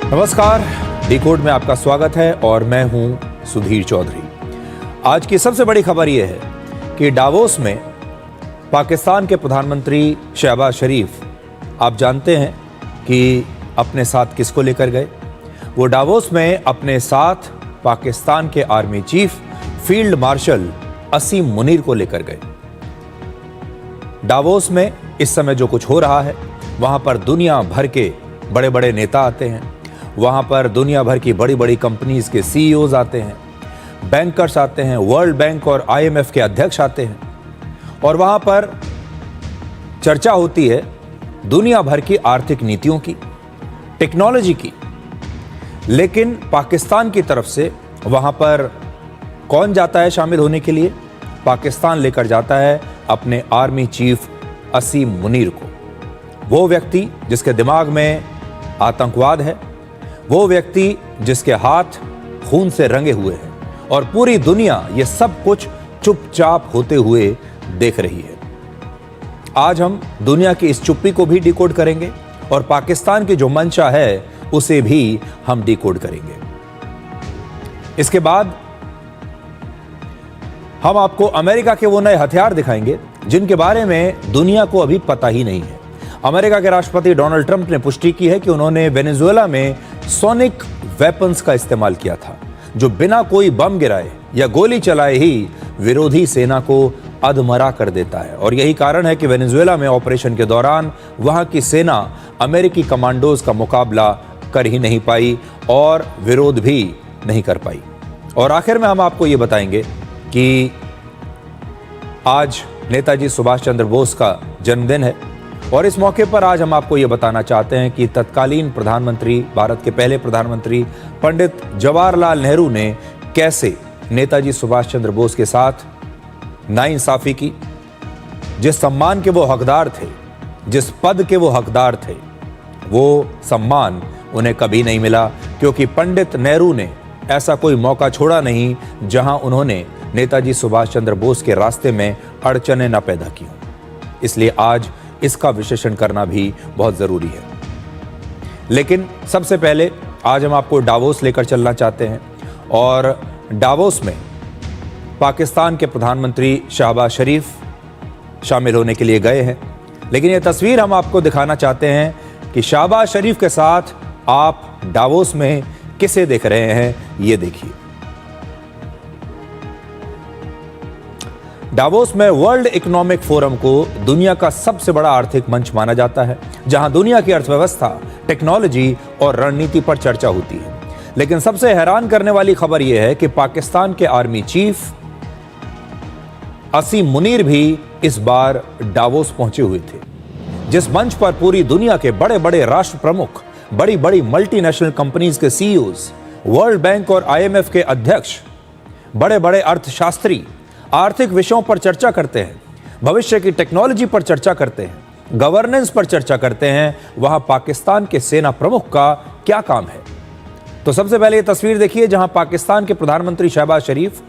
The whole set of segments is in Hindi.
नमस्कार, डिकोड में आपका स्वागत है और मैं हूं सुधीर चौधरी। आज की सबसे बड़ी खबर यह है कि डावोस में पाकिस्तान के प्रधानमंत्री शहबाज शरीफ, आप जानते हैं कि अपने साथ किसको लेकर गए। वो डावोस में अपने साथ पाकिस्तान के आर्मी चीफ फील्ड मार्शल असीम मुनीर को लेकर गए। डावोस में इस समय जो कुछ हो रहा है, वहां पर दुनिया भर के बड़े बड़े नेता आते हैं, वहां पर दुनिया भर की बड़ी बड़ी कंपनीज के सीईओज आते हैं, बैंकर्स आते हैं, वर्ल्ड बैंक और आईएमएफ के अध्यक्ष आते हैं और वहां पर चर्चा होती है दुनिया भर की आर्थिक नीतियों की, टेक्नोलॉजी की। लेकिन पाकिस्तान की तरफ से वहां पर कौन जाता है शामिल होने के लिए? पाकिस्तान लेकर जाता है अपने आर्मी चीफ असीम मुनीर को। वो व्यक्ति जिसके दिमाग में आतंकवाद है, वो व्यक्ति जिसके हाथ खून से रंगे हुए हैं और पूरी दुनिया ये सब कुछ चुपचाप होते हुए देख रही है। आज हम दुनिया की इस चुप्पी को भी डिकोड करेंगे और पाकिस्तान की जो मंशा है उसे भी हम डिकोड करेंगे। इसके बाद हम आपको अमेरिका के वो नए हथियार दिखाएंगे जिनके बारे में दुनिया को अभी पता ही नहीं है। अमेरिका के राष्ट्रपति डोनाल्ड ट्रंप ने पुष्टि की है कि उन्होंने वेनेजुएला में सोनिक वेपन्स का इस्तेमाल किया था, जो बिना कोई बम गिराए या गोली चलाए ही विरोधी सेना को अधमरा कर देता है। और यही कारण है कि वेनेजुएला में ऑपरेशन के दौरान वहां की सेना अमेरिकी कमांडोज का मुकाबला कर ही नहीं पाई और विरोध भी नहीं कर पाई। और आखिर में हम आपको ये बताएंगे कि आज नेताजी सुभाष चंद्र बोस का जन्मदिन है और इस मौके पर आज हम आपको ये बताना चाहते हैं कि तत्कालीन प्रधानमंत्री, भारत के पहले प्रधानमंत्री पंडित जवाहरलाल नेहरू ने कैसे नेताजी सुभाष चंद्र बोस के साथ नाइंसाफी की। जिस सम्मान के वो हकदार थे, जिस पद के वो हकदार थे, वो सम्मान उन्हें कभी नहीं मिला, क्योंकि पंडित नेहरू ने ऐसा कोई मौका छोड़ा नहीं जहां उन्होंने नेताजी सुभाष चंद्र बोस के रास्ते में अड़चनें न पैदा की। इसलिए आज इसका विश्लेषण करना भी बहुत जरूरी है। लेकिन सबसे पहले आज हम आपको डावोस लेकर चलना चाहते हैं और डावोस में पाकिस्तान के प्रधानमंत्री शहबाज शरीफ शामिल होने के लिए गए हैं। लेकिन यह तस्वीर हम आपको दिखाना चाहते हैं कि शहबाज शरीफ के साथ आप डावोस में किसे देख रहे हैं, ये देखिए। डावोस में वर्ल्ड इकोनॉमिक फोरम को दुनिया का सबसे बड़ा आर्थिक मंच माना जाता है, जहां दुनिया की अर्थव्यवस्था, टेक्नोलॉजी और रणनीति पर चर्चा होती है। लेकिन सबसे हैरान करने वाली खबर यह है कि पाकिस्तान के आर्मी चीफ असीम मुनीर भी इस बार डावोस पहुंचे हुए थे, जिस मंच पर पूरी दुनिया के बड़े बड़े राष्ट्र प्रमुख, बड़ी बड़ी मल्टीनेशनल कंपनीज के सीईओज, वर्ल्ड बैंक और आईएमएफ के अध्यक्ष, बड़े बड़े अर्थशास्त्री आर्थिक विषयों पर चर्चा करते हैं, भविष्य की टेक्नोलॉजी पर चर्चा करते हैं, गवर्नेंस पर चर्चा करते हैं। वहां पाकिस्तान के सेना प्रमुख का क्या काम है? तो सबसे पहले ये तस्वीर देखिए जहां पाकिस्तान के प्रधानमंत्री शहबाज शरीफ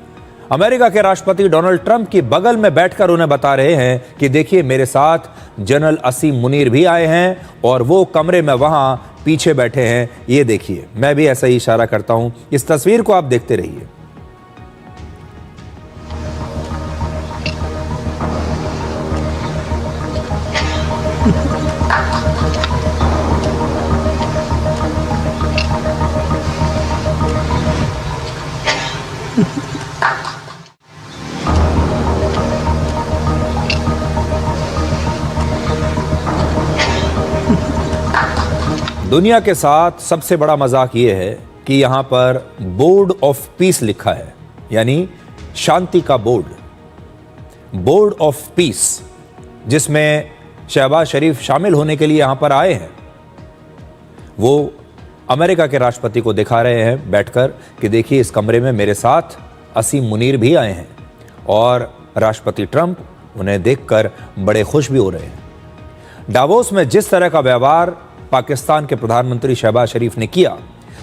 अमेरिका के राष्ट्रपति डोनाल्ड ट्रंप के बगल में बैठकर उन्हें बता रहे हैं कि देखिए मेरे साथ जनरल असीम मुनीर भी आए हैं और वो कमरे में वहां पीछे बैठे हैं। ये देखिए, मैं भी ऐसा ही इशारा करता हूं। इस तस्वीर को आप देखते रहिए। दुनिया के साथ सबसे बड़ा मजाक ये है कि यहां पर बोर्ड ऑफ पीस लिखा है, यानी शांति का बोर्ड ऑफ पीस, जिसमें शहबाज शरीफ शामिल होने के लिए यहां पर आए हैं। वो अमेरिका के राष्ट्रपति को दिखा रहे हैं बैठकर कि देखिए इस कमरे में मेरे साथ असीम मुनीर भी आए हैं और राष्ट्रपति ट्रंप उन्हें देखकर बड़े खुश भी हो रहे हैं। डावोस में जिस तरह का व्यवहार पाकिस्तान के प्रधानमंत्री शहबाज शरीफ ने किया,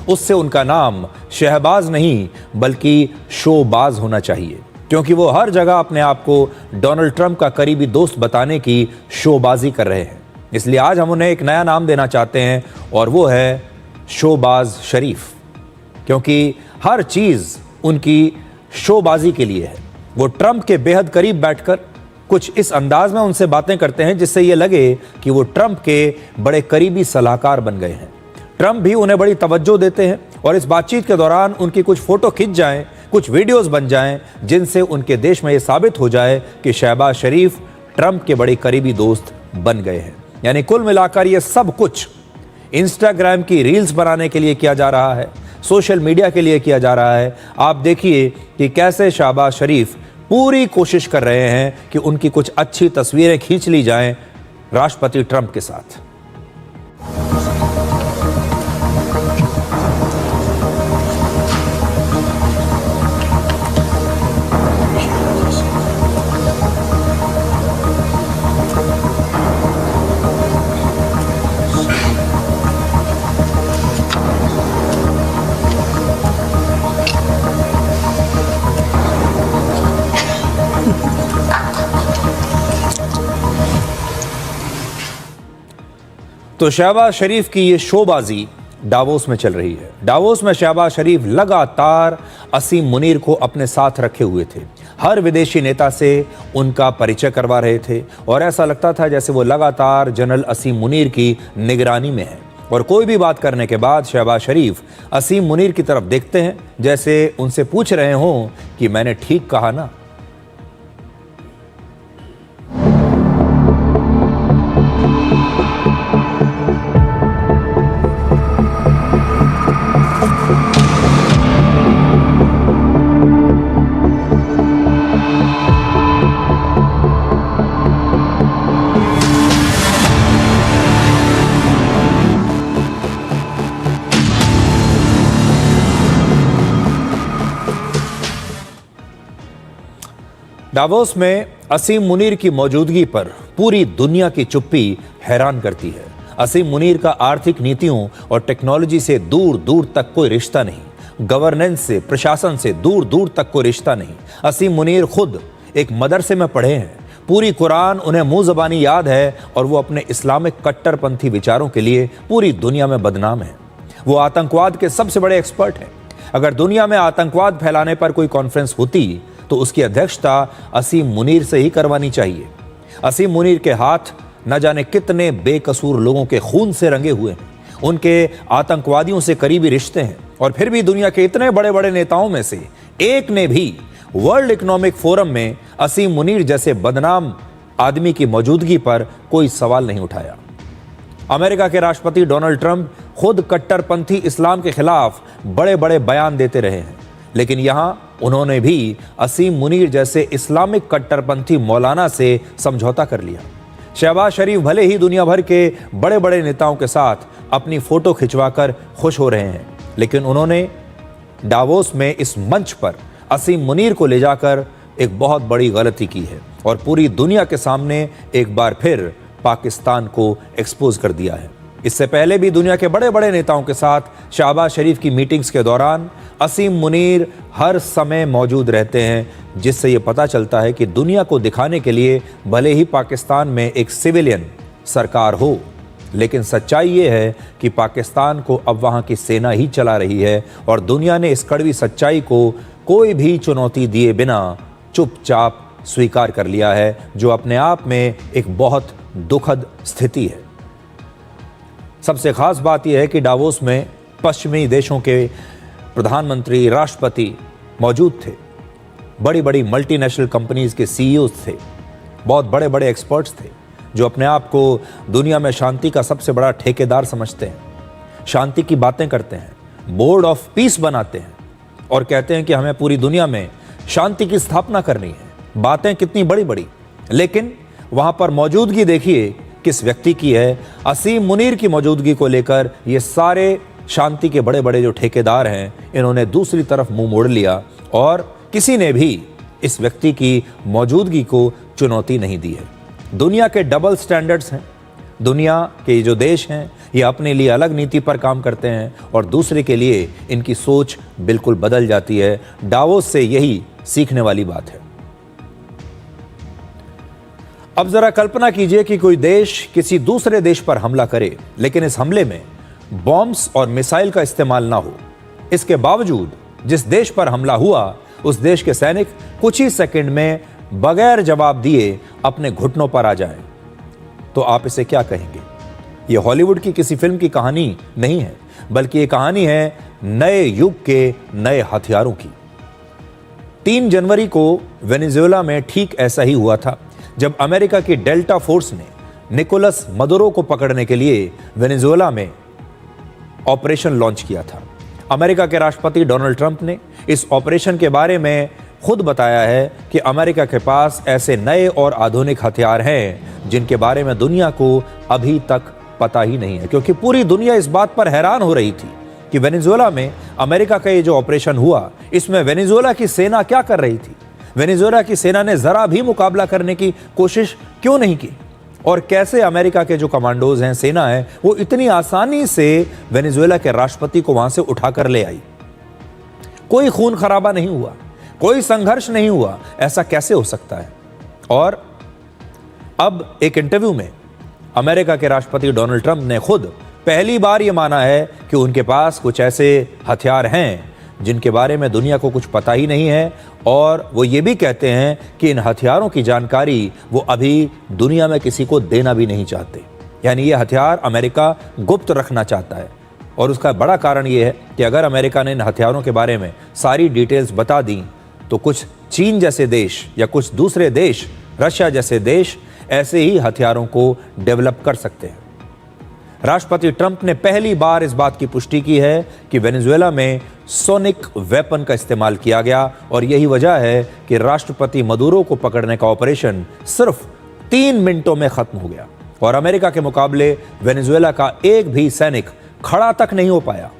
उससे उनका नाम शहबाज नहीं बल्कि शोबाज होना चाहिए, क्योंकि वो हर जगह अपने आप को डोनाल्ड ट्रंप का करीबी दोस्त बताने की शोबाजी कर रहे हैं। इसलिए आज हम उन्हें एक नया नाम देना चाहते हैं और वो है शोबाज शरीफ, क्योंकि हर चीज उनकी शोबाजी के लिए है। वो ट्रंप के बेहद करीब बैठकर कुछ इस अंदाज में उनसे बातें करते हैं जिससे ये लगे कि वो ट्रंप के बड़े करीबी सलाहकार बन गए हैं। ट्रंप भी उन्हें बड़ी तवज्जो देते हैं और इस बातचीत के दौरान उनकी कुछ फोटो खिंच जाएं, कुछ वीडियोस बन जाएं, जिनसे उनके देश में ये साबित हो जाए कि शहबाज शरीफ ट्रंप के बड़े करीबी दोस्त बन गए हैं। यानी कुल मिलाकर ये सब कुछ इंस्टाग्राम की रील्स बनाने के लिए किया जा रहा है, सोशल मीडिया के लिए किया जा रहा है। आप देखिए कि कैसे शहबाज शरीफ पूरी कोशिश कर रहे हैं कि उनकी कुछ अच्छी तस्वीरें खींच ली जाएं राष्ट्रपति ट्रंप के साथ। तो शहबाज शरीफ की ये शोबाजी डावोस में चल रही है। डावोस में शहबाज शरीफ लगातार असीम मुनीर को अपने साथ रखे हुए थे। हर विदेशी नेता से उनका परिचय करवा रहे थे और ऐसा लगता था जैसे वो लगातार जनरल असीम मुनीर की निगरानी में है। और कोई भी बात करने के बाद शहबाज शरीफ असीम मुनीर की तरफ देखते हैं जैसे उनसे पूछ रहे हों कि मैंने ठीक कहा ना। डावोस में असीम मुनीर की मौजूदगी पर पूरी दुनिया की चुप्पी हैरान करती है। असीम मुनीर का आर्थिक नीतियों और टेक्नोलॉजी से दूर दूर तक कोई रिश्ता नहीं, गवर्नेंस से, प्रशासन से दूर दूर तक कोई रिश्ता नहीं। असीम मुनीर खुद एक मदरसे में पढ़े हैं, पूरी कुरान उन्हें मुंह ज़बानी याद है और वो अपने इस्लामिक कट्टरपंथी विचारों के लिए पूरी दुनिया में बदनाम है। वो आतंकवाद के सबसे बड़े एक्सपर्ट हैं। अगर दुनिया में आतंकवाद फैलाने पर कोई कॉन्फ्रेंस होती तो उसकी अध्यक्षता असीम मुनीर से ही करवानी चाहिए। असीम मुनीर के हाथ न जाने कितने बेकसूर लोगों के खून से रंगे हुए हैं, उनके आतंकवादियों से करीबी रिश्ते हैं और फिर भी दुनिया के इतने बड़े बड़े नेताओं में से एक ने भी वर्ल्ड इकोनॉमिक फोरम में असीम मुनीर जैसे बदनाम आदमी की मौजूदगी पर कोई सवाल नहीं उठाया। अमेरिका के राष्ट्रपति डोनाल्ड ट्रंप खुद कट्टरपंथी इस्लाम के खिलाफ बड़े बड़े बयान देते रहे हैं, लेकिन यहां उन्होंने भी असीम मुनीर जैसे इस्लामिक कट्टरपंथी मौलाना से समझौता कर लिया। शहबाज शरीफ भले ही दुनिया भर के बड़े बड़े नेताओं के साथ अपनी फोटो खिंचवाकर खुश हो रहे हैं, लेकिन उन्होंने डावोस में इस मंच पर असीम मुनीर को ले जाकर एक बहुत बड़ी गलती की है और पूरी दुनिया के सामने एक बार फिर पाकिस्तान को एक्सपोज कर दिया है। इससे पहले भी दुनिया के बड़े बड़े नेताओं के साथ शहबाज शरीफ की मीटिंग्स के दौरान असीम मुनीर हर समय मौजूद रहते हैं, जिससे ये पता चलता है कि दुनिया को दिखाने के लिए भले ही पाकिस्तान में एक सिविलियन सरकार हो, लेकिन सच्चाई ये है कि पाकिस्तान को अब वहाँ की सेना ही चला रही है और दुनिया ने इस कड़वी सच्चाई को कोई भी चुनौती दिए बिना चुपचाप स्वीकार कर लिया है, जो अपने आप में एक बहुत दुखद स्थिति है। सबसे खास बात यह है कि डावोस में पश्चिमी देशों के प्रधानमंत्री, राष्ट्रपति मौजूद थे, बड़ी बड़ी मल्टीनेशनल कंपनीज के सीईओज थे, बहुत बड़े बड़े एक्सपर्ट्स थे जो अपने आप को दुनिया में शांति का सबसे बड़ा ठेकेदार समझते हैं, शांति की बातें करते हैं, बोर्ड ऑफ पीस बनाते हैं और कहते हैं कि हमें पूरी दुनिया में शांति की स्थापना करनी है। बातें कितनी बड़ी बड़ी, लेकिन वहां पर मौजूदगी देखिए किस व्यक्ति की है। असीम मुनीर की मौजूदगी को लेकर ये सारे शांति के बड़े बड़े जो ठेकेदार हैं, इन्होंने दूसरी तरफ मुंह मोड़ लिया और किसी ने भी इस व्यक्ति की मौजूदगी को चुनौती नहीं दी है। दुनिया के डबल स्टैंडर्ड्स हैं। दुनिया के जो देश हैं ये अपने लिए अलग नीति पर काम करते हैं और दूसरे के लिए इनकी सोच बिल्कुल बदल जाती है। डावोस से यही सीखने वाली बात है। अब जरा कल्पना कीजिए कि कोई देश किसी दूसरे देश पर हमला करे, लेकिन इस हमले में बॉम्ब्स और मिसाइल का इस्तेमाल ना हो। इसके बावजूद जिस देश पर हमला हुआ उस देश के सैनिक कुछ ही सेकंड में बगैर जवाब दिए अपने घुटनों पर आ जाएं, तो आप इसे क्या कहेंगे? यह हॉलीवुड की किसी फिल्म की कहानी नहीं है, बल्कि यह कहानी है नए युग के नए हथियारों की। 3 जनवरी को वेनेजुएला में ठीक ऐसा ही हुआ था जब अमेरिका की डेल्टा फोर्स ने निकोलस मदुरो को पकड़ने के लिए वेनेजुएला में ऑपरेशन लॉन्च किया था। अमेरिका के राष्ट्रपति डोनाल्ड ट्रंप ने इस ऑपरेशन के बारे में खुद बताया है कि अमेरिका के पास ऐसे नए और आधुनिक हथियार हैं जिनके बारे में दुनिया को अभी तक पता ही नहीं है, क्योंकि पूरी दुनिया इस बात पर हैरान हो रही थी कि वेनेजुएला में अमेरिका का ये जो ऑपरेशन हुआ, इसमें वेनेजुएला की सेना क्या कर रही थी। वेनेजुएला की सेना ने जरा भी मुकाबला करने की कोशिश क्यों नहीं की, और कैसे अमेरिका के जो कमांडोज हैं, सेना है, वो इतनी आसानी से वेनेजुएला के राष्ट्रपति को वहां से उठाकर ले आई। कोई खून खराबा नहीं हुआ, कोई संघर्ष नहीं हुआ, ऐसा कैसे हो सकता है? और अब एक इंटरव्यू में अमेरिका के राष्ट्रपति डोनाल्ड ट्रंप ने खुद पहली बार यह माना है कि उनके पास कुछ ऐसे हथियार हैं जिनके बारे में दुनिया को कुछ पता ही नहीं है, और वो ये भी कहते हैं कि इन हथियारों की जानकारी वो अभी दुनिया में किसी को देना भी नहीं चाहते। यानी ये हथियार अमेरिका गुप्त रखना चाहता है, और उसका बड़ा कारण ये है कि अगर अमेरिका ने इन हथियारों के बारे में सारी डिटेल्स बता दी तो कुछ चीन जैसे देश या कुछ दूसरे देश, रशिया जैसे देश, ऐसे ही हथियारों को डेवलप कर सकते हैं। राष्ट्रपति ट्रंप ने पहली बार इस बात की पुष्टि की है कि वेनेजुएला में सोनिक वेपन का इस्तेमाल किया गया, और यही वजह है कि राष्ट्रपति मदुरो को पकड़ने का ऑपरेशन सिर्फ 3 मिनटों में खत्म हो गया, और अमेरिका के मुकाबले वेनेजुएला का एक भी सैनिक खड़ा तक नहीं हो पाया।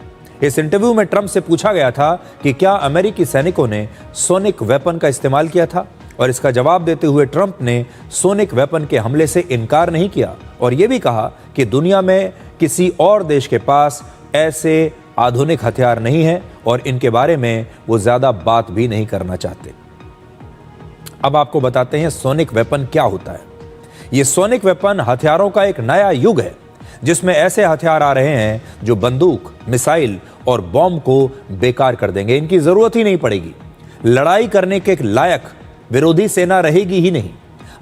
इस इंटरव्यू में ट्रंप से पूछा गया था कि क्या अमेरिकी सैनिकों ने सोनिक वेपन का इस्तेमाल किया था, और इसका जवाब देते हुए ट्रंप ने सोनिक वेपन के हमले से इनकार नहीं किया, और यह भी कहा कि दुनिया में किसी और देश के पास ऐसे आधुनिक हथियार नहीं है और इनके बारे में वो ज्यादा बात भी नहीं करना चाहते। अब आपको बताते हैं सोनिक वेपन क्या होता है। ये सोनिक वेपन हथियारों का एक नया युग है जिसमें ऐसे हथियार आ रहे हैं जो बंदूक, मिसाइल और बॉम्ब को बेकार कर देंगे। इनकी जरूरत ही नहीं पड़ेगी, लड़ाई करने के लायक विरोधी सेना रहेगी ही नहीं।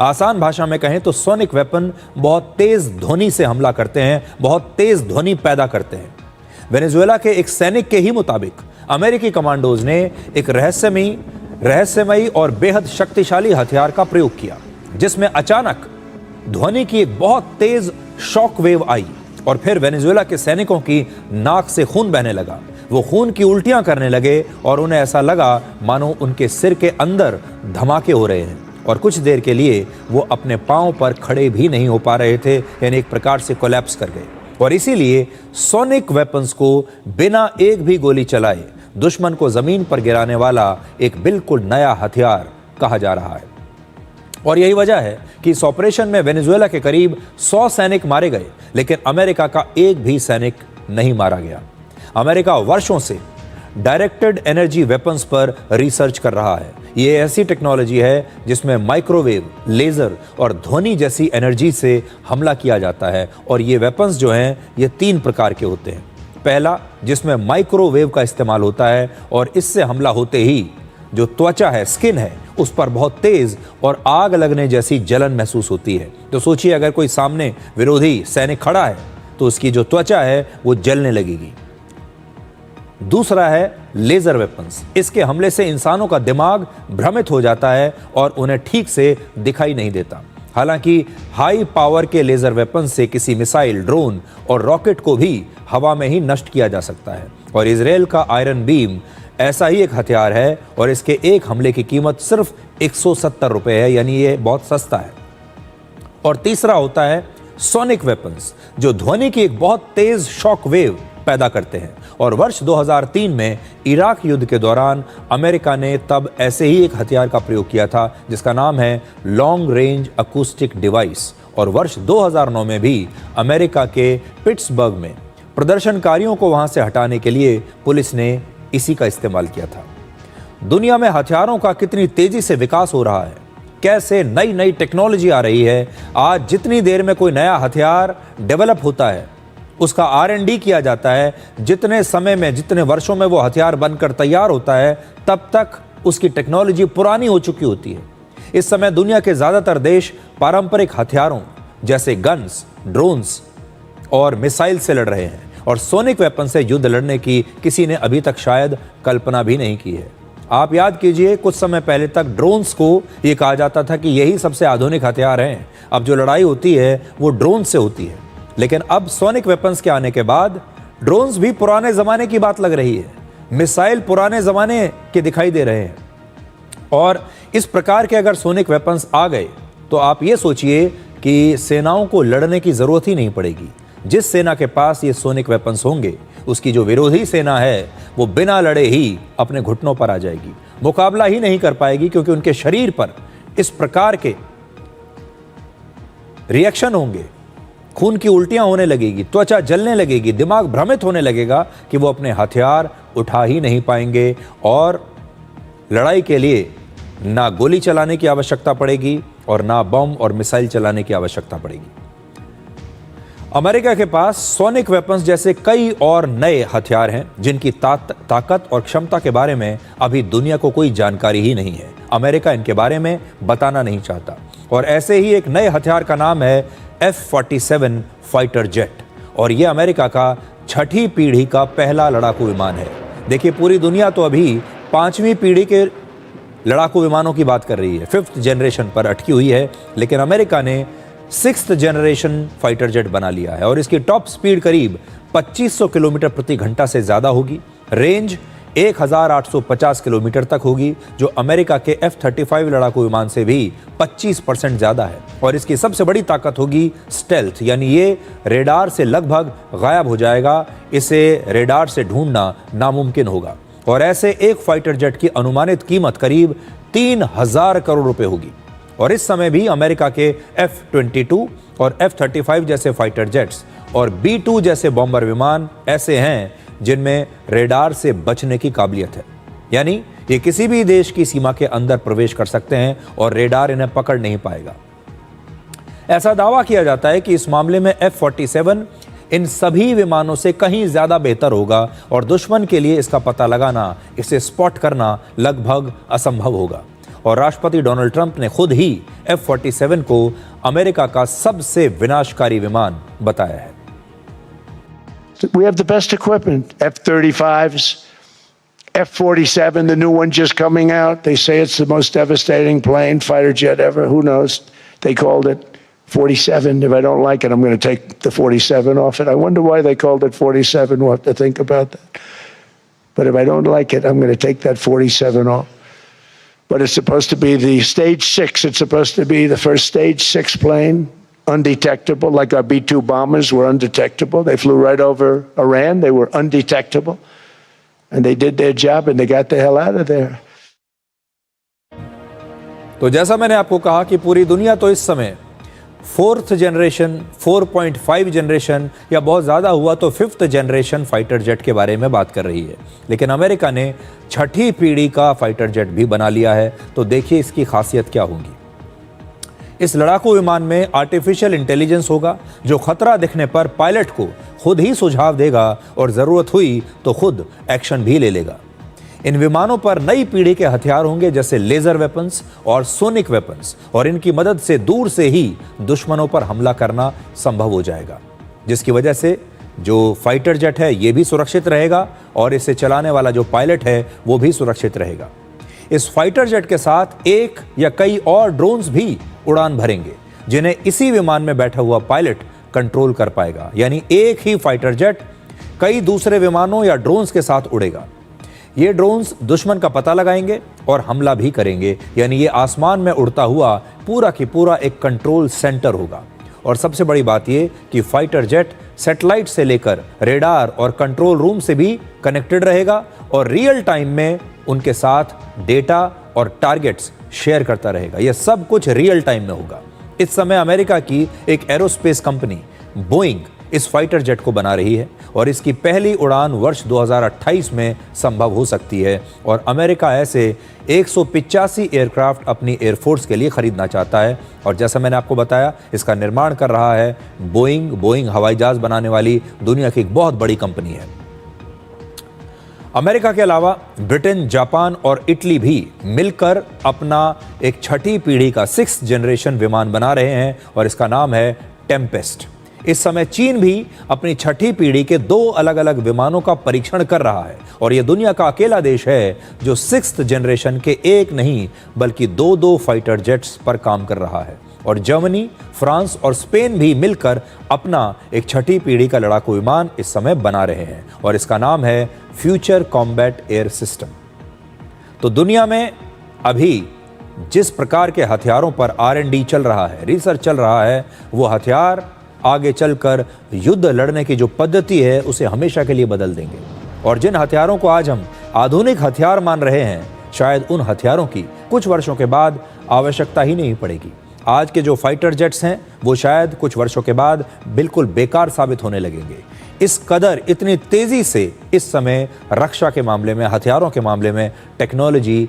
आसान भाषा में कहें तो सोनिक वेपन बहुत तेज ध्वनि से हमला करते हैं, बहुत तेज ध्वनि पैदा करते हैं। वेनेजुएला के एक सैनिक के ही मुताबिक अमेरिकी कमांडोज ने एक रहस्यमयी और बेहद शक्तिशाली हथियार का प्रयोग किया, जिसमें अचानक ध्वनि की एक बहुत तेज शॉक वेव आई, और फिर वेनेजुएला के सैनिकों की नाक से खून बहने लगा। वो खून की उल्टियां करने लगे और उन्हें ऐसा लगा मानो उनके सिर के अंदर धमाके हो रहे हैं, और कुछ देर के लिए वो अपने पांव पर खड़े भी नहीं हो पा रहे थे, यानी एक प्रकार से कोलैप्स कर गए। और इसीलिए सोनिक वेपन्स को बिना एक भी गोली चलाए दुश्मन को जमीन पर गिराने वाला एक बिल्कुल नया हथियार कहा जा रहा है। और यही वजह है कि इस ऑपरेशन में वेनेजुएला के करीब 100 सैनिक मारे गए, लेकिन अमेरिका का एक भी सैनिक नहीं मारा गया। अमेरिका वर्षों से डायरेक्टेड एनर्जी वेपन्स पर रिसर्च कर रहा है। ये ऐसी टेक्नोलॉजी है जिसमें माइक्रोवेव, लेजर और ध्वनि जैसी एनर्जी से हमला किया जाता है, और ये वेपन्स जो हैं ये 3 प्रकार के होते हैं। पहला, जिसमें माइक्रोवेव का इस्तेमाल होता है, और इससे हमला होते ही जो त्वचा है, स्किन है, उस पर बहुत तेज और आग लगने जैसी जलन महसूस होती है। तो सोचिए, अगर कोई सामने विरोधी सैनिक खड़ा है तो उसकी जो त्वचा है वो जलने लगेगी। दूसरा है लेजर वेपन्स। इसके हमले से इंसानों का दिमाग भ्रमित हो जाता है और उन्हें ठीक से दिखाई नहीं देता। हालांकि हाई पावर के लेजर वेपन से किसी मिसाइल, ड्रोन और रॉकेट को भी हवा में ही नष्ट किया जा सकता है। और इजराइल का आयरन बीम ऐसा ही एक हथियार है, और इसके एक हमले की कीमत सिर्फ 170 रुपए है, यानी ये बहुत सस्ता है। और तीसरा होता है सोनिक वेपन्स, जो ध्वनि की एक बहुत तेज शॉक वेव पैदा करते हैं। और वर्ष 2003 में इराक युद्ध के दौरान अमेरिका ने तब ऐसे ही एक हथियार का प्रयोग किया था जिसका नाम है लॉन्ग रेंज अकूस्टिक डिवाइस। और वर्ष 2009 में भी अमेरिका के पिट्सबर्ग में प्रदर्शनकारियों को वहां से हटाने के लिए पुलिस ने इसी का इस्तेमाल किया था। दुनिया में हथियारों का कितनी तेजी से विकास हो रहा है, कैसे नई नई टेक्नोलॉजी आ रही है। आज जितनी देर में कोई नया हथियार डेवलप होता है उसका R&D किया जाता है, जितने समय में, जितने वर्षों में वो हथियार बनकर तैयार होता है, तब तक उसकी टेक्नोलॉजी पुरानी हो चुकी होती है। इस समय दुनिया के ज्यादातर देश पारंपरिक हथियारों जैसे गन्स, ड्रोन्स और मिसाइल से लड़ रहे हैं, और सोनिक वेपन से युद्ध लड़ने की किसी ने अभी तक शायद कल्पना भी नहीं की है। आप याद कीजिए, कुछ समय पहले तक ड्रोन्स को यह कहा जाता था कि यही सबसे आधुनिक हथियार हैं। अब जो लड़ाई होती है वो ड्रोन से होती है, लेकिन अब सोनिक वेपन्स के आने के बाद ड्रोन्स भी पुराने जमाने की बात लग रही है, मिसाइल पुराने जमाने के दिखाई दे रहे हैं। और इस प्रकार के अगर सोनिक वेपन्स आ गए तो आप ये सोचिए कि सेनाओं को लड़ने की जरूरत ही नहीं पड़ेगी। जिस सेना के पास ये सोनिक वेपन्स होंगे, उसकी जो विरोधी सेना है वो बिना लड़े ही अपने घुटनों पर आ जाएगी, मुकाबला ही नहीं कर पाएगी, क्योंकि उनके शरीर पर इस प्रकार के रिएक्शन होंगे, खून की उल्टियां होने लगेगी, त्वचा जलने लगेगी, दिमाग भ्रमित होने लगेगा कि वो अपने हथियार उठा ही नहीं पाएंगे, और लड़ाई के लिए ना गोली चलाने की आवश्यकता पड़ेगी और ना बम और मिसाइल चलाने की आवश्यकता पड़ेगी। अमेरिका के पास सोनिक वेपन्स जैसे कई और नए हथियार हैं जिनकी ताकत और क्षमता के बारे में अभी दुनिया को कोई जानकारी ही नहीं है। अमेरिका इनके बारे में बताना नहीं चाहता। और ऐसे ही एक नए हथियार का नाम है F-47 फाइटर जेट, और यह अमेरिका का 6ठी पीढ़ी का पहला लड़ाकू विमान है। देखिए, पूरी दुनिया तो अभी 5वीं पीढ़ी के लड़ाकू विमानों की बात कर रही है, 5th जनरेशन पर अटकी हुई है, लेकिन अमेरिका ने 6th जनरेशन फाइटर जेट बना लिया है, और इसकी टॉप स्पीड करीब 2500 किलोमीटर प्रति घंटा से ज्यादा होगी। रेंज 1850 किलोमीटर तक होगी, जो अमेरिका के F-35 लड़ाकू विमान से भी 25% ज्यादा है। और इसकी सबसे बड़ी ताकत होगी स्टेल्थ, यानी ये रेडार से लगभग गायब हो जाएगा, इसे रेडार से ढूंढना नामुमकिन होगा। और ऐसे एक फाइटर जेट की अनुमानित कीमत करीब 3000 करोड़ रुपए होगी। और इस समय भी अमेरिका के F-22 और F-35 जैसे फाइटर जेट्स और B-2 जैसे बॉम्बर विमान ऐसे हैं जिनमें रेडार से बचने की काबिलियत है, यानी ये किसी भी देश की सीमा के अंदर प्रवेश कर सकते हैं और रेडार इन्हें पकड़ नहीं पाएगा। ऐसा दावा किया जाता है कि इस मामले में F-47 इन सभी विमानों से कहीं ज्यादा बेहतर होगा, और दुश्मन के लिए इसका पता लगाना, इसे स्पॉट करना लगभग असंभव होगा। और राष्ट्रपति डोनाल्ड ट्रंप ने खुद ही F-47 को अमेरिका का सबसे विनाशकारी विमान बताया है। We have the best equipment, F-35s, F-47, the new one just coming out. They say it's the most devastating plane, fighter jet ever. Who knows? They called it 47. If I don't like it, I'm going to take the 47 off it. I wonder why they called it 47. We'll have to think about that. But if I don't like it, I'm going to take that 47 off. But it's supposed to be the stage 6. It's supposed to be the first stage 6 plane, undetectable, like our B-2 bombers were undetectable. They flew right over Iran. They were undetectable. And they did their job and they got the hell out of there. तो जैसा मैंने आपको कहा कि पूरी दुनिया तो इस समय 4th जनरेशन, 4.5 जनरेशन या बहुत ज़्यादा हुआ तो 5th जनरेशन फाइटर जेट के बारे में बात कर रही है, लेकिन अमेरिका ने 6ठी पीढ़ी का फाइटर जेट भी बना लिया है। तो देखिए इसकी खासियत क्या होगी। इस लड़ाकू विमान में आर्टिफिशियल इंटेलिजेंस होगा, जो खतरा दिखने पर पायलट को खुद ही सुझाव देगा और ज़रूरत हुई तो खुद एक्शन भी ले लेगा। इन विमानों पर नई पीढ़ी के हथियार होंगे, जैसे लेजर वेपन्स और सोनिक वेपन्स, और इनकी मदद से दूर से ही दुश्मनों पर हमला करना संभव हो जाएगा, जिसकी वजह से जो फाइटर जेट है ये भी सुरक्षित रहेगा और इसे चलाने वाला जो पायलट है वो भी सुरक्षित रहेगा। इस फाइटर जेट के साथ एक या कई और ड्रोन्स भी उड़ान भरेंगे, जिन्हें इसी विमान में बैठा हुआ पायलट कंट्रोल कर पाएगा, यानी एक ही फाइटर जेट कई दूसरे विमानों या ड्रोन्स के साथ उड़ेगा। ये ड्रोन्स दुश्मन का पता लगाएंगे और हमला भी करेंगे, यानी ये आसमान में उड़ता हुआ पूरा की पूरा एक कंट्रोल सेंटर होगा। और सबसे बड़ी बात ये कि फाइटर जेट सैटेलाइट से लेकर रेडार और कंट्रोल रूम से भी कनेक्टेड रहेगा और रियल टाइम में उनके साथ डेटा और टारगेट्स शेयर करता रहेगा। यह सब कुछ रियल टाइम में होगा। इस समय अमेरिका की एक एरोस्पेस कंपनी बोइंग इस फाइटर जेट को बना रही है और इसकी पहली उड़ान वर्ष 2028 में संभव हो सकती है और अमेरिका ऐसे 185 एयरक्राफ्ट अपनी एयरफोर्स के लिए खरीदना चाहता है। और जैसा मैंने आपको बताया, इसका निर्माण कर रहा है बोइंग हवाई जहाज बनाने वाली दुनिया की एक बहुत बड़ी कंपनी है। अमेरिका के अलावा ब्रिटेन, जापान और इटली भी मिलकर अपना एक छठी पीढ़ी का 6th जनरेशन विमान बना रहे हैं और इसका नाम है टेम्पेस्ट। इस समय चीन भी अपनी छठी पीढ़ी के 2 अलग अलग विमानों का परीक्षण कर रहा है और यह दुनिया का अकेला देश है जो 6th जनरेशन के एक नहीं बल्कि 2 फाइटर जेट्स पर काम कर रहा है। और जर्मनी, फ्रांस और स्पेन भी मिलकर अपना एक छठी पीढ़ी का लड़ाकू विमान इस समय बना रहे हैं और इसका नाम है फ्यूचर कॉम्बैट एयर सिस्टम। तो दुनिया में अभी जिस प्रकार के हथियारों पर R&D चल रहा है, रिसर्च चल रहा है, वो हथियार आगे चलकर युद्ध लड़ने की जो पद्धति है उसे हमेशा के लिए बदल देंगे। और जिन हथियारों को आज हम आधुनिक हथियार मान रहे हैं, शायद उन हथियारों की कुछ वर्षों के बाद आवश्यकता ही नहीं पड़ेगी। आज के जो फाइटर जेट्स हैं वो शायद कुछ वर्षों के बाद बिल्कुल बेकार साबित होने लगेंगे। इस कदर इतनी तेजी से इस समय रक्षा के मामले में, हथियारों के मामले में टेक्नोलॉजी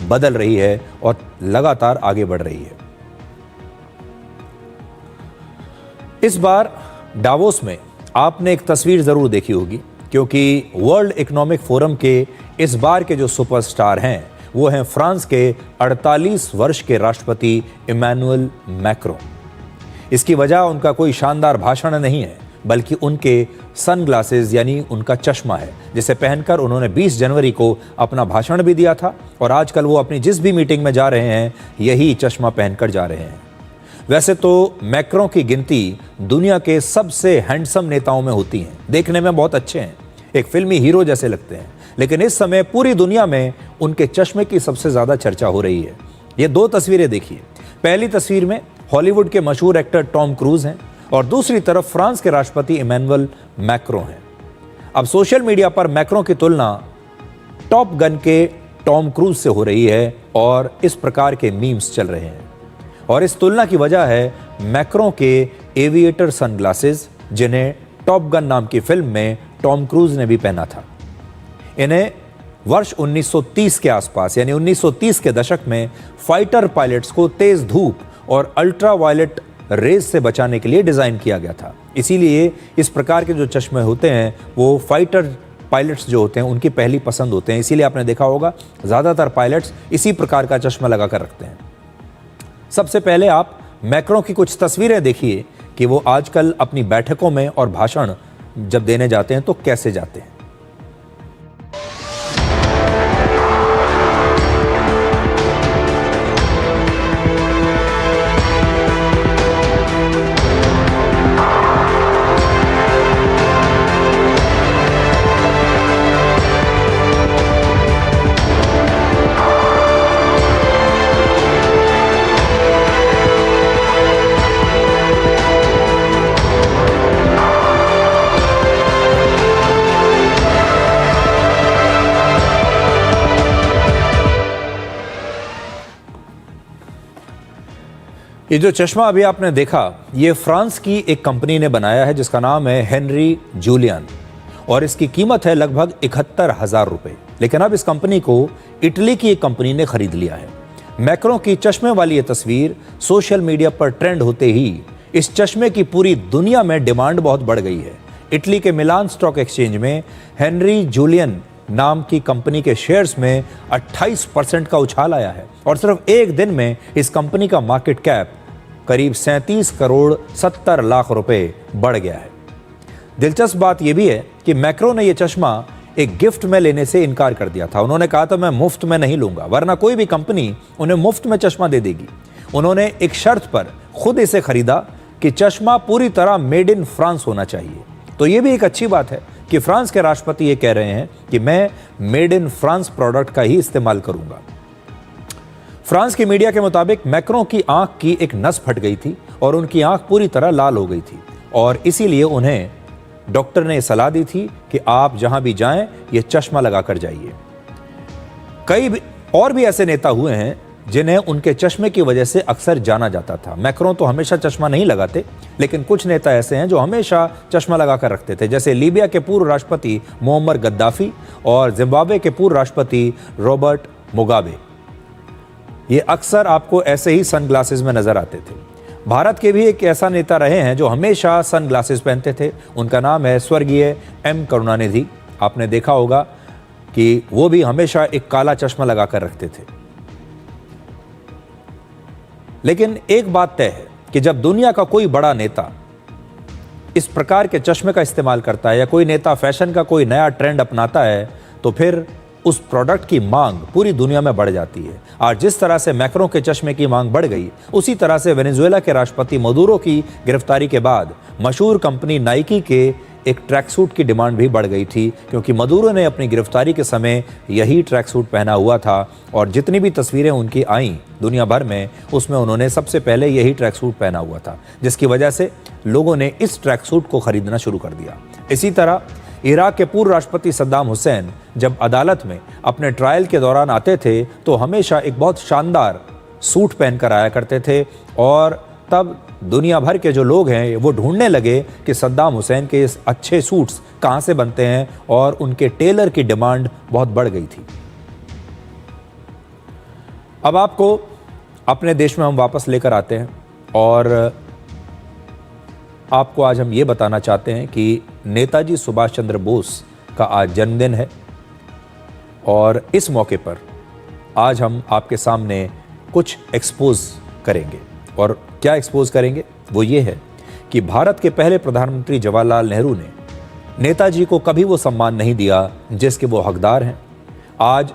बदल रही है और लगातार आगे बढ़ रही है। इस बार डावोस में आपने एक तस्वीर जरूर देखी होगी, क्योंकि वर्ल्ड इकोनॉमिक फोरम के इस बार के जो सुपरस्टार हैं वो हैं फ्रांस के 48 वर्ष के राष्ट्रपति इमैनुअल मैक्रों। इसकी वजह उनका कोई शानदार भाषण नहीं है, बल्कि उनके सनग्लासेस यानी उनका चश्मा है, जिसे पहनकर उन्होंने 20 जनवरी को अपना भाषण भी दिया था और आजकल वो अपनी जिस भी मीटिंग में जा रहे हैं यही चश्मा पहनकर जा रहे हैं। वैसे तो मैक्रों की गिनती दुनिया के सबसे हैंडसम नेताओं में होती हैं, देखने में बहुत अच्छे हैं, एक फिल्मी हीरो जैसे लगते हैं, लेकिन इस समय पूरी दुनिया में उनके चश्मे की सबसे ज्यादा चर्चा हो रही है। ये 2 तस्वीरें देखिए। पहली तस्वीर में हॉलीवुड के मशहूर एक्टर टॉम क्रूज हैं और दूसरी तरफ फ्रांस के राष्ट्रपति इमैनुअल मैक्रों हैं। अब सोशल मीडिया पर मैक्रों की तुलना टॉप गन के टॉम क्रूज से हो रही है और इस प्रकार के मीम्स चल रहे हैं और इस तुलना की वजह है मैक्रों के एविएटर सनग्लासेस, जिन्हें टॉप गन नाम की फिल्म में टॉम क्रूज ने भी पहना था। इन्हें वर्ष 1930 के आसपास यानी 1930 के दशक में फाइटर पायलट्स को तेज धूप और अल्ट्रा वायलेट रेज से बचाने के लिए डिजाइन किया गया था। इसीलिए इस प्रकार के जो चश्मे होते हैं वो फाइटर पायलट्स जो होते हैं उनकी पहली पसंद होते हैं। इसीलिए आपने देखा होगा ज्यादातर पायलट्स इसी प्रकार का चश्मा लगा कर रखते हैं। सबसे पहले आप मैक्रों की कुछ तस्वीरें देखिए कि वो आजकल अपनी बैठकों में और भाषण जब देने जाते हैं तो कैसे जाते हैं। ये जो चश्मा अभी आपने देखा, ये फ्रांस की एक कंपनी ने बनाया है जिसका नाम है हेनरी जूलियन और इसकी कीमत है लगभग 71,000 रुपए। लेकिन अब इस कंपनी को इटली की एक कंपनी ने खरीद लिया है। मैक्रों की चश्मे वाली ये तस्वीर सोशल मीडिया पर ट्रेंड होते ही इस चश्मे की पूरी दुनिया में डिमांड बहुत बढ़ गई है। इटली के मिलान स्टॉक एक्सचेंज में हेनरी जूलियन नाम की कंपनी के शेयर्स में 28% का उछाल आया है और सिर्फ एक दिन में इस कंपनी का मार्केट कैप करीब 37 करोड़ 70 लाख रुपए बढ़ गया है। दिलचस्प बात यह भी है कि मैक्रो ने यह चश्मा एक गिफ्ट में लेने से इनकार कर दिया था। उन्होंने कहा था मैं मुफ्त में नहीं लूंगा, वरना कोई भी कंपनी उन्हें मुफ्त में चश्मा दे देगी। उन्होंने एक शर्त पर खुद इसे खरीदा कि चश्मा पूरी तरह मेड इन फ्रांस होना चाहिए। तो यह भी एक अच्छी बात है कि फ्रांस के राष्ट्रपति ये कह रहे हैं कि मैं मेड इन फ्रांस प्रोडक्ट का ही इस्तेमाल करूंगा। फ्रांस की मीडिया के मुताबिक मैक्रों की आंख की एक नस फट गई थी और उनकी आंख पूरी तरह लाल हो गई थी और इसीलिए उन्हें डॉक्टर ने सलाह दी थी कि आप जहां भी जाएं ये चश्मा लगाकर जाइए। कई और भी ऐसे नेता हुए हैं जिन्हें उनके चश्मे की वजह से अक्सर जाना जाता था। मैक्रों तो हमेशा चश्मा नहीं लगाते, लेकिन कुछ नेता ऐसे हैं जो हमेशा चश्मा लगाकर रखते थे, जैसे लीबिया के पूर्व राष्ट्रपति मुअम्मर गद्दाफी और जिम्बाब्वे के पूर्व राष्ट्रपति रॉबर्ट मुगाबे। ये अक्सर आपको ऐसे ही सनग्लासेस में नजर आते थे। भारत के भी एक ऐसा नेता रहे हैं जो हमेशा सनग्लासेस पहनते थे। उनका नाम है स्वर्गीय एम करुणानिधि। आपने देखा होगा कि वो भी हमेशा एक काला चश्मा लगाकर रखते थे। लेकिन एक बात तय है कि जब दुनिया का कोई बड़ा नेता इस प्रकार के चश्मे का इस्तेमाल करता है या कोई नेता फैशन का कोई नया ट्रेंड अपनाता है, तो फिर उस प्रोडक्ट की मांग पूरी दुनिया में बढ़ जाती है। और जिस तरह से मैक्रों के चश्मे की मांग बढ़ गई, उसी तरह से वेनेजुएला के राष्ट्रपति मदुरो की गिरफ्तारी के बाद मशहूर कंपनी नाइकी के एक ट्रैक सूट की डिमांड भी बढ़ गई थी, क्योंकि मदुरो ने अपनी गिरफ्तारी के समय यही ट्रैक सूट पहना हुआ था और जितनी भी तस्वीरें उनकी आईं दुनिया भर में, उसमें उन्होंने सबसे पहले यही ट्रैक सूट पहना हुआ था, जिसकी वजह से लोगों ने इस ट्रैक सूट को खरीदना शुरू कर दिया। इसी तरह इराक के पूर्व राष्ट्रपति सद्दाम हुसैन जब अदालत में अपने ट्रायल के दौरान आते थे तो हमेशा एक बहुत शानदार सूट पहनकर आया करते थे, और तब दुनिया भर के जो लोग हैं वो ढूंढने लगे कि सद्दाम हुसैन के इस अच्छे सूट्स कहाँ से बनते हैं, और उनके टेलर की डिमांड बहुत बढ़ गई थी। अब आपको अपने देश में हम वापस लेकर आते हैं और आपको आज हम ये बताना चाहते हैं कि नेताजी सुभाष चंद्र बोस का आज जन्मदिन है, और इस मौके पर आज हम आपके सामने कुछ एक्सपोज करेंगे। और क्या एक्सपोज करेंगे? वो ये है कि भारत के पहले प्रधानमंत्री जवाहरलाल नेहरू ने नेताजी को कभी वो सम्मान नहीं दिया जिसके वो हकदार हैं। आज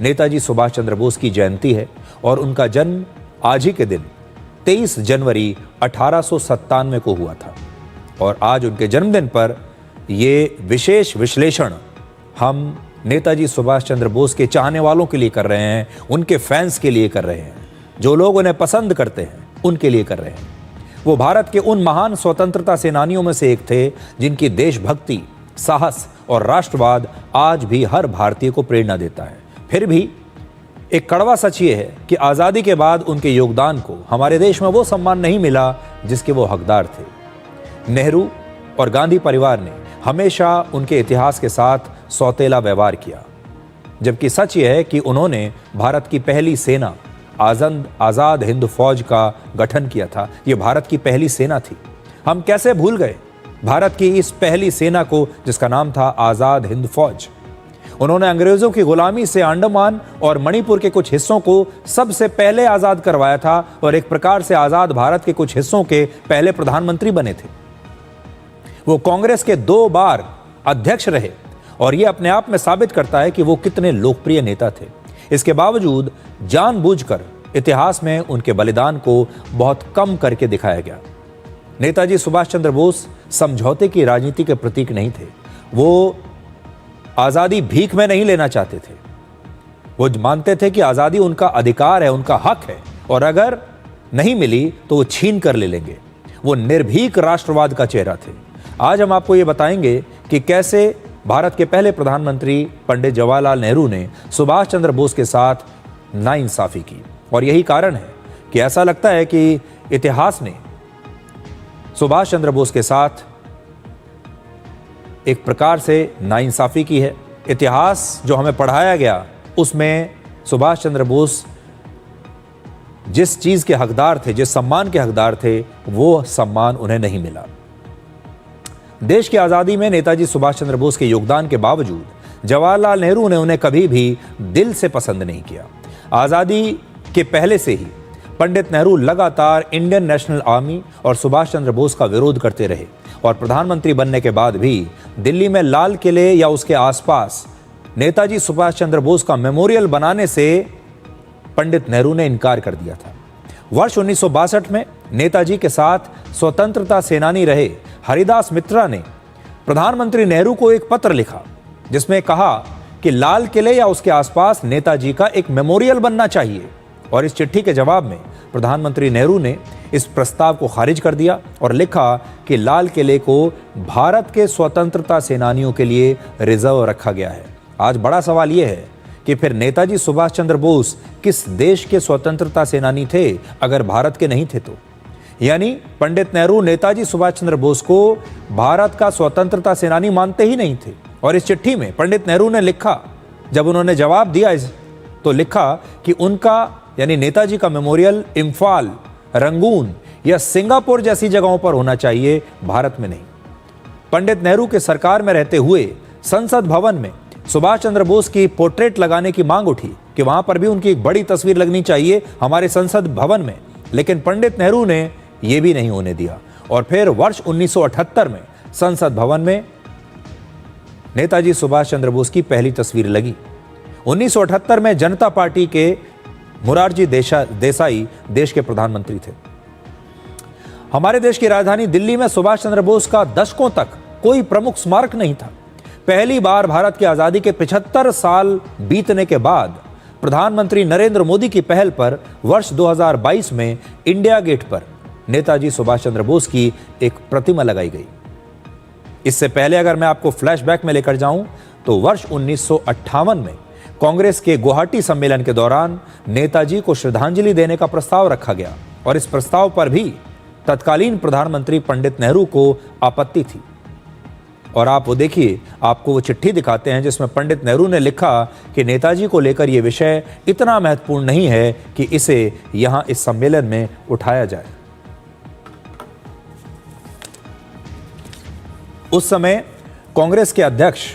नेताजी सुभाष चंद्र बोस की जयंती है और उनका जन्म आज ही के दिन 23 जनवरी 1897 को हुआ था, और आज उनके जन्मदिन पर ये विशेष विश्लेषण हम नेताजी सुभाष चंद्र बोस के चाहने वालों के लिए कर रहे हैं, उनके फैंस के लिए कर रहे हैं, जो लोग उन्हें पसंद करते हैं उनके लिए कर रहे हैं। वो भारत के उन महान स्वतंत्रता सेनानियों में से एक थे जिनकी देशभक्ति, साहस और राष्ट्रवाद आज भी हर भारतीय को प्रेरणा देता है। फिर भी एक कड़वा सच ये है कि आज़ादी के बाद उनके योगदान को हमारे देश में वो सम्मान नहीं मिला जिसके वो हकदार थे। नेहरू और गांधी परिवार ने हमेशा उनके इतिहास के साथ सौतेला व्यवहार किया, जबकि सच ये है कि उन्होंने भारत की पहली सेना आज़ाद हिंद फौज का गठन किया था। ये भारत की पहली सेना थी। हम कैसे भूल गए भारत की इस पहली सेना को जिसका नाम था आज़ाद हिंद फौज। उन्होंने अंग्रेजों की गुलामी से अंडमान और मणिपुर के कुछ हिस्सों को सबसे पहले आज़ाद करवाया था और एक प्रकार से आज़ाद भारत के कुछ हिस्सों के पहले प्रधानमंत्री बने थे। वो कांग्रेस के 2 बार अध्यक्ष रहे, और ये अपने आप में साबित करता है कि वो कितने लोकप्रिय नेता थे। इसके बावजूद जानबूझकर इतिहास में उनके बलिदान को बहुत कम करके दिखाया गया। नेताजी सुभाष चंद्र बोस समझौते की राजनीति के प्रतीक नहीं थे। वो आज़ादी भीख में नहीं लेना चाहते थे। वो मानते थे कि आज़ादी उनका अधिकार है, उनका हक है, और अगर नहीं मिली तो वो छीन कर ले लेंगे। वो निर्भीक राष्ट्रवाद का चेहरा थे। आज हम आपको ये बताएंगे कि कैसे भारत के पहले प्रधानमंत्री पंडित जवाहरलाल नेहरू ने सुभाष चंद्र बोस के साथ नाइंसाफी की, और यही कारण है कि ऐसा लगता है कि इतिहास ने सुभाष चंद्र बोस के साथ एक प्रकार से नाइंसाफी की है। इतिहास जो हमें पढ़ाया गया उसमें सुभाष चंद्र बोस जिस चीज के हकदार थे, जिस सम्मान के हकदार थे, वो सम्मान उन्हें नहीं मिला। देश की आज़ादी में नेताजी सुभाष चंद्र बोस के योगदान के बावजूद जवाहरलाल नेहरू ने उन्हें कभी भी दिल से पसंद नहीं किया। आज़ादी के पहले से ही पंडित नेहरू लगातार इंडियन नेशनल आर्मी और सुभाष चंद्र बोस का विरोध करते रहे, और प्रधानमंत्री बनने के बाद भी दिल्ली में लाल किले या उसके आसपास नेताजी सुभाष चंद्र बोस का मेमोरियल बनाने से पंडित नेहरू ने इनकार कर दिया था। वर्ष 1962 में नेताजी के साथ स्वतंत्रता सेनानी रहे हरिदास मित्रा ने प्रधानमंत्री नेहरू को एक पत्र लिखा जिसमें कहा कि लाल किले या उसके आसपास नेताजी का एक मेमोरियल बनना चाहिए, और इस चिट्ठी के जवाब में प्रधानमंत्री नेहरू ने इस प्रस्ताव को खारिज कर दिया और लिखा कि लाल किले को भारत के स्वतंत्रता सेनानियों के लिए रिजर्व रखा गया है। आज बड़ा सवाल यह है कि फिर नेताजी सुभाष चंद्र बोस किस देश के स्वतंत्रता सेनानी थे अगर भारत के नहीं थे तो? यानी पंडित नेहरू नेताजी सुभाष चंद्र बोस को भारत का स्वतंत्रता सेनानी मानते ही नहीं थे। और इस चिट्ठी में पंडित नेहरू ने लिखा, जब उन्होंने जवाब दिया तो लिखा कि उनका यानी नेताजी का मेमोरियल इम्फाल, रंगून या सिंगापुर जैसी जगहों पर होना चाहिए, भारत में नहीं। पंडित नेहरू के सरकार में रहते हुए संसद भवन में सुभाष चंद्र बोस की पोर्ट्रेट लगाने की मांग उठी कि वहां पर भी उनकी एक बड़ी तस्वीर लगनी चाहिए हमारे संसद भवन में, लेकिन पंडित नेहरू ने यह भी नहीं होने दिया। और फिर वर्ष 1978 में संसद भवन में नेताजी सुभाष चंद्र बोस की पहली तस्वीर लगी। 1978 में जनता पार्टी के मोरारजी देसाई देश के प्रधानमंत्री थे। हमारे देश की राजधानी दिल्ली में सुभाष चंद्र बोस का दशकों तक कोई प्रमुख स्मारक नहीं था। पहली बार भारत की आजादी के 75 साल बीतने के बाद प्रधानमंत्री नरेंद्र मोदी की पहल पर वर्ष 2022 में इंडिया गेट पर नेताजी सुभाष चंद्र बोस की एक प्रतिमा लगाई गई। इससे पहले अगर मैं आपको फ्लैशबैक में लेकर जाऊं तो वर्ष 1958 में कांग्रेस के गुवाहाटी सम्मेलन के दौरान नेताजी को श्रद्धांजलि देने का प्रस्ताव रखा गया और इस प्रस्ताव पर भी तत्कालीन प्रधानमंत्री पंडित नेहरू को आपत्ति थी। और आप वो देखिए, आपको वो चिट्ठी दिखाते हैं जिसमें पंडित नेहरू ने लिखा कि नेताजी को लेकर ये विषय इतना महत्वपूर्ण नहीं है कि इसे यहां इस सम्मेलन में उठाया जाए। उस समय कांग्रेस के अध्यक्ष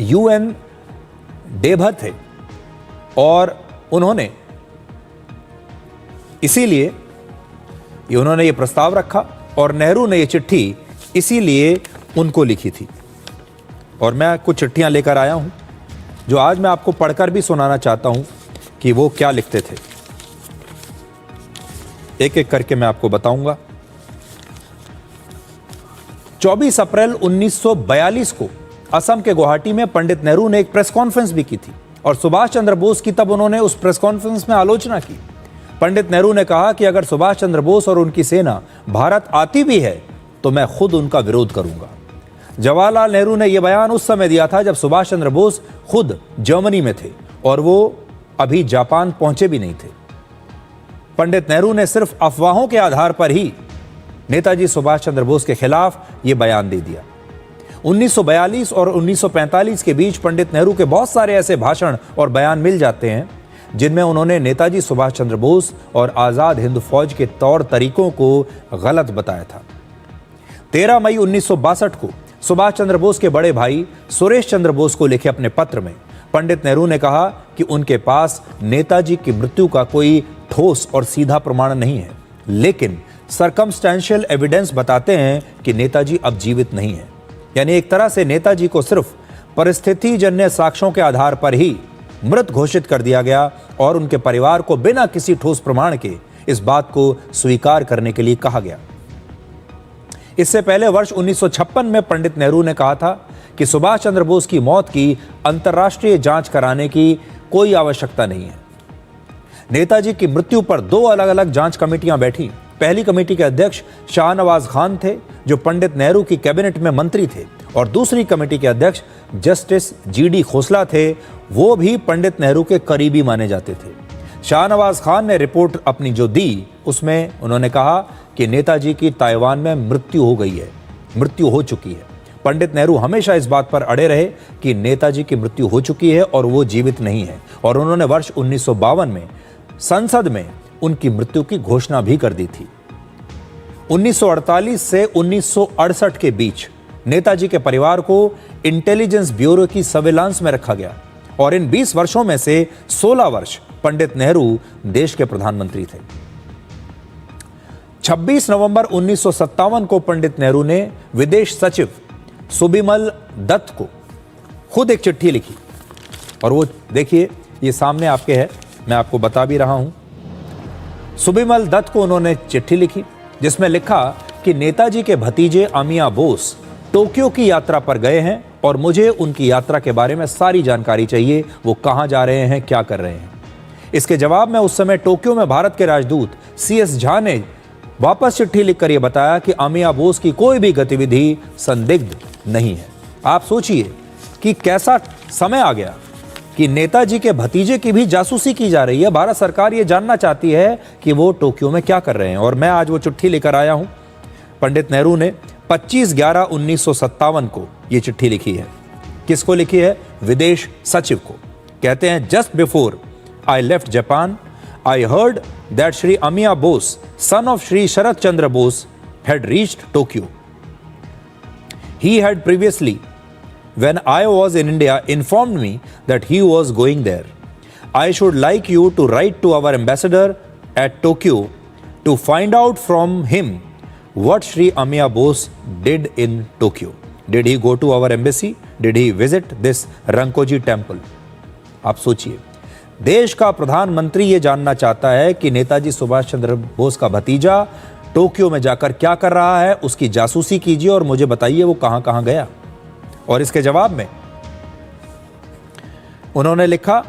UN डेभर थे और उन्होंने इसीलिए उन्होंने ये प्रस्ताव रखा और नेहरू ने ये चिट्ठी इसीलिए उनको लिखी थी। और मैं कुछ चिट्ठियां लेकर आया हूं जो आज मैं आपको पढ़कर भी सुनाना चाहता हूं कि वो क्या लिखते थे। एक एक करके मैं आपको बताऊंगा। 24 अप्रैल 1942 को असम के गुवाहाटी में पंडित नेहरू ने एक प्रेस कॉन्फ्रेंस भी की थी और सुभाष चंद्र बोस की तब उन्होंने उस प्रेस कॉन्फ्रेंस में आलोचना की। पंडित नेहरू ने कहा कि अगर सुभाष चंद्र बोस और उनकी सेना भारत आती भी है तो मैं खुद उनका विरोध करूंगा। जवाहरलाल नेहरू ने यह बयान उस समय दिया था जब सुभाष चंद्र बोस खुद जर्मनी में थे और वो अभी जापान पहुंचे भी नहीं थे। पंडित नेहरू ने सिर्फ अफवाहों के आधार पर ही नेताजी सुभाष चंद्र बोस के खिलाफ यह बयान दे दिया। 1942 और 1945 के बीच पंडित नेहरू के बहुत सारे ऐसे भाषण और बयान मिल जाते हैं जिनमें उन्होंने नेताजी सुभाष चंद्र बोस और आजाद हिंद फौज के तौर तरीकों को गलत बताया था। 13 मई 1962 को सुभाष चंद्र बोस के बड़े भाई सुरेश चंद्र बोस को लिखे अपने पत्र में पंडित नेहरू ने कहा कि उनके पास नेताजी की मृत्यु का कोई ठोस और सीधा प्रमाण नहीं है, लेकिन सर्कमस्टेंशियल एविडेंस बताते हैं कि नेताजी अब जीवित नहीं है। यानी एक तरह से नेताजी को सिर्फ परिस्थितिजन्य साक्ष्यों के आधार पर ही मृत घोषित कर दिया गया और उनके परिवार को बिना किसी ठोस प्रमाण के इस बात को स्वीकार करने के लिए कहा गया। इससे पहले वर्ष 1956 में पंडित नेहरू ने कहा था कि सुभाष चंद्र बोस की मौत की अंतर्राष्ट्रीय जांच कराने की कोई आवश्यकता नहीं है। नेताजी की मृत्यु पर 2 अलग अलग जांच कमेटियां बैठी। पहली कमेटी के अध्यक्ष शाहनवाज खान थे जो पंडित नेहरू की कैबिनेट में मंत्री थे और दूसरी कमेटी के अध्यक्ष जस्टिस GD खोसला थे, वो भी पंडित नेहरू के करीबी माने जाते थे। शाहनवाज खान ने रिपोर्ट अपनी जो दी उसमें उन्होंने कहा कि नेताजी की ताइवान में मृत्यु हो चुकी है। पंडित नेहरू हमेशा इस बात पर अड़े रहे कि नेताजी की मृत्यु हो चुकी है और वो जीवित नहीं है और उन्होंने वर्ष 1952 में संसद में उनकी मृत्यु की घोषणा भी कर दी थी। 1948 से 1968 के बीच नेताजी के परिवार को इंटेलिजेंस ब्यूरो की सर्विलांस में रखा गया और इन 20 वर्षों में से 16 वर्ष पंडित नेहरू देश के प्रधानमंत्री थे। 26 नवंबर 1957 को पंडित नेहरू ने विदेश सचिव सुबिमल दत्त को खुद एक चिट्ठी लिखी और वो देखिए, ये सामने आपके है, मैं आपको बता भी रहा हूं। सुबिमल दत्त को उन्होंने चिट्ठी लिखी जिसमें लिखा कि नेताजी के भतीजे अमिया बोस टोक्यो की यात्रा पर गए हैं और मुझे उनकी यात्रा के बारे में सारी जानकारी चाहिए, वो कहां जा रहे हैं, क्या कर रहे हैं। इसके जवाब में उस समय टोक्यो में भारत के राजदूत CS झा ने वापस चिट्ठी लिखकर यह बताया कि अमिया बोस की कोई भी गतिविधि संदिग्ध नहीं है। आप सोचिए कि कैसा समय आ गया कि नेताजी के भतीजे की भी जासूसी की जा रही है। भारत सरकार ये जानना चाहती है कि वो टोक्यो में क्या कर रहे हैं। और मैं आज वो चिट्ठी लेकर आया हूं। पंडित नेहरू ने 25/11/1957 को ये चिट्ठी लिखी है। किसको लिखी है? विदेश सचिव को। कहते हैं, just before I left Japan I heard that Shri Amiya Bose son of Shri Sharad Chandra Bose had reached Tokyo. He had previously, when I was in India, informed me that he was going there. I should like you to write to our ambassador at Tokyo to find out from him what Sri Amiya Bose did in Tokyo. Did he go to our embassy? Did he visit this Rankoji temple? आप सोचिए, देश का प्रधानमंत्री ये जानना चाहता है कि नेताजी सुभाष चंद्र बोस का भतीजा टोक्यो में जाकर क्या कर रहा है। उसकी जासूसी कीजिए और मुझे बताइए वो कहां कहां गया। और इसके जवाब में उन्होंने लिखा,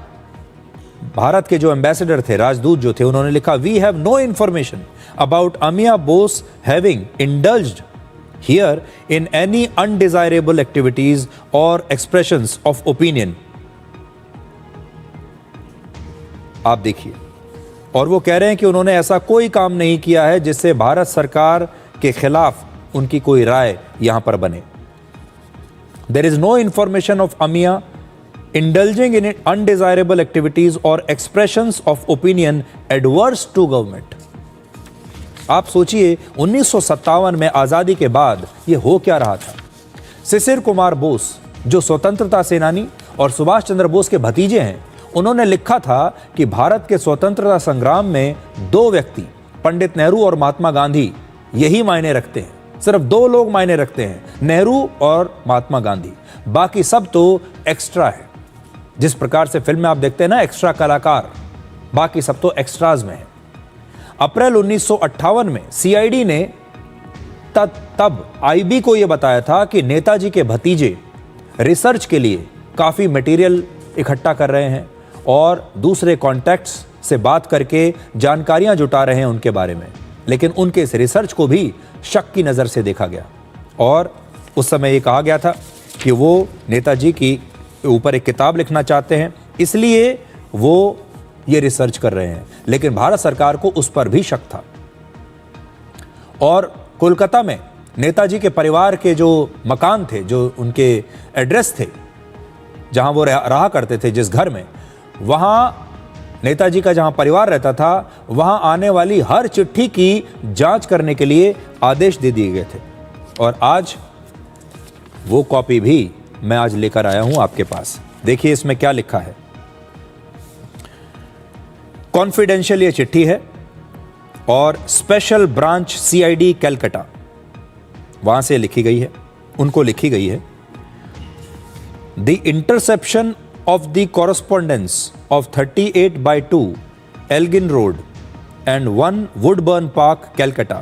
भारत के जो एम्बेसडर थे, राजदूत जो थे, उन्होंने लिखा, we have no information about Amiya Bose having indulged here in any undesirable activities और एक्सप्रेशंस ऑफ ओपिनियन। आप देखिए, और वो कह रहे हैं कि उन्होंने ऐसा कोई काम नहीं किया है जिससे भारत सरकार के खिलाफ उनकी कोई राय यहां पर बने। There is no information of Amiya indulging in undesirable activities और expressions of opinion adverse to government. आप सोचिए, 1957 में आजादी के बाद ये हो क्या रहा था। शिशिर कुमार बोस, जो स्वतंत्रता सेनानी और सुभाष चंद्र बोस के भतीजे हैं, उन्होंने लिखा था कि भारत के स्वतंत्रता संग्राम में दो व्यक्ति, पंडित नेहरू और महात्मा गांधी, यही मायने रखते हैं। सिर्फ दो लोग मायने रखते हैं, नेहरू और महात्मा गांधी। बाकी सब तो एक्स्ट्रा है। जिस प्रकार से फिल्म में आप देखते हैं ना, एक्स्ट्रा कलाकार, बाकी सब तो एक्स्ट्राज में है। अप्रैल 1958 में सीआईडी ने तब आईबी को यह बताया था कि नेताजी के भतीजे रिसर्च के लिए काफी मटेरियल इकट्ठा कर रहे हैं और दूसरे कॉन्टैक्ट्स से बात करके जानकारियां जुटा रहे हैं उनके बारे में। लेकिन उनके इस रिसर्च को भी शक की नज़र से देखा गया और उस समय ये कहा गया था कि वो नेताजी की ऊपर एक किताब लिखना चाहते हैं, इसलिए वो ये रिसर्च कर रहे हैं। लेकिन भारत सरकार को उस पर भी शक था। और कोलकाता में नेताजी के परिवार के जो मकान थे, जो उनके एड्रेस थे, जहां वो रहा करते थे, जिस घर में, वहां नेताजी का जहां परिवार रहता था, वहां आने वाली हर चिट्ठी की जांच करने के लिए आदेश दे दिए गए थे। और आज वो कॉपी भी मैं आज लेकर आया हूं आपके पास। देखिए इसमें क्या लिखा है। कॉन्फिडेंशियल ये चिट्ठी है और स्पेशल ब्रांच सीआईडी कलकत्ता, वहां से लिखी गई है, उनको लिखी गई है। The interception of the correspondence of 38/2 Elgin Road and 1 Woodburn Park, Calcutta,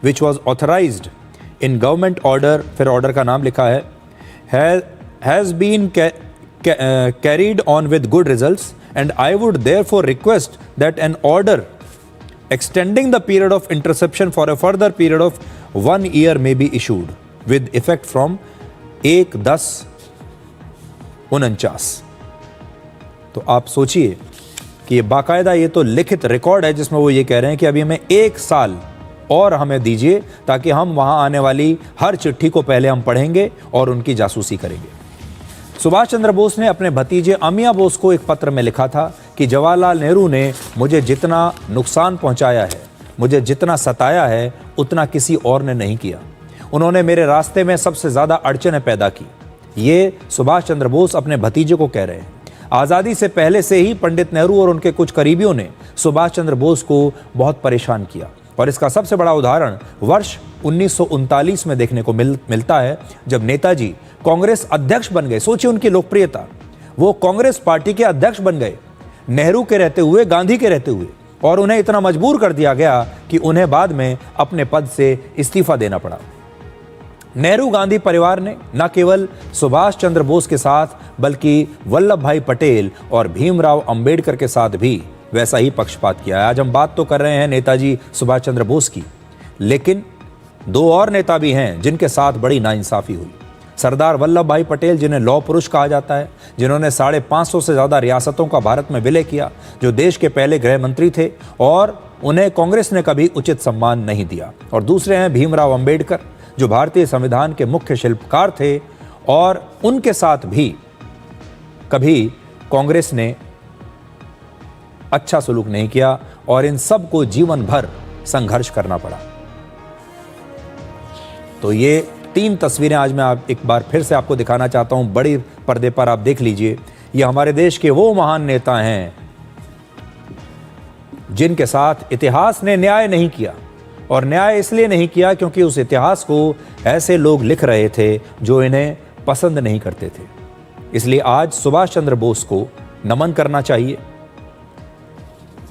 which was authorized in government order, फिर order का नाम लिखा है, has been carried on with good results, and I would therefore request that an order extending the period of interception for a further period of 1 year may be issued with effect from 1/10/49। तो आप सोचिए कि ये बाकायदा, ये तो लिखित रिकॉर्ड है जिसमें वो ये कह रहे हैं कि अभी हमें 1 साल और हमें दीजिए ताकि हम वहां आने वाली हर चिट्ठी को पहले हम पढ़ेंगे और उनकी जासूसी करेंगे। सुभाष चंद्र बोस ने अपने भतीजे अमिया बोस को एक पत्र में लिखा था कि जवाहरलाल नेहरू ने मुझे जितना नुकसान पहुंचाया है, मुझे जितना सताया है, उतना किसी और ने नहीं किया। उन्होंने मेरे रास्ते में सबसे ज्यादा अड़चनें पैदा की। ये सुभाष चंद्र बोस अपने भतीजे को कह रहे हैं। आज़ादी से पहले से ही पंडित नेहरू और उनके कुछ करीबियों ने सुभाष चंद्र बोस को बहुत परेशान किया और इसका सबसे बड़ा उदाहरण वर्ष 1939 में देखने को मिलता है, जब नेताजी कांग्रेस अध्यक्ष बन गए। सोचिए उनकी लोकप्रियता, वो कांग्रेस पार्टी के अध्यक्ष बन गए, नेहरू के रहते हुए, गांधी के रहते हुए, और उन्हें इतना मजबूर कर दिया गया कि उन्हें बाद में अपने पद से इस्तीफा देना पड़ा। नेहरू गांधी परिवार ने न केवल सुभाष चंद्र बोस के साथ बल्कि वल्लभ भाई पटेल और भीमराव अंबेडकर के साथ भी वैसा ही पक्षपात किया है। आज हम बात तो कर रहे हैं नेताजी सुभाष चंद्र बोस की, लेकिन 2 और नेता भी हैं जिनके साथ बड़ी नाइंसाफी हुई। सरदार वल्लभ भाई पटेल, जिन्हें लौह पुरुष कहा जाता है, जिन्होंने 550 से ज़्यादा रियासतों का भारत में विलय किया, जो देश के पहले गृह मंत्री थे और उन्हें कांग्रेस ने कभी उचित सम्मान नहीं दिया। और दूसरे हैं भीमराव अंबेडकर, जो भारतीय संविधान के मुख्य शिल्पकार थे और उनके साथ भी कभी कांग्रेस ने अच्छा सलूक नहीं किया और इन सब को जीवन भर संघर्ष करना पड़ा। तो ये 3 तस्वीरें आज मैं एक बार फिर से आपको दिखाना चाहता हूं, बड़ी पर्दे पर आप देख लीजिए। ये हमारे देश के वो महान नेता हैं जिनके साथ इतिहास ने न्याय नहीं किया, और न्याय इसलिए नहीं किया क्योंकि उस इतिहास को ऐसे लोग लिख रहे थे जो इन्हें पसंद नहीं करते थे। इसलिए आज सुभाष चंद्र बोस को नमन करना चाहिए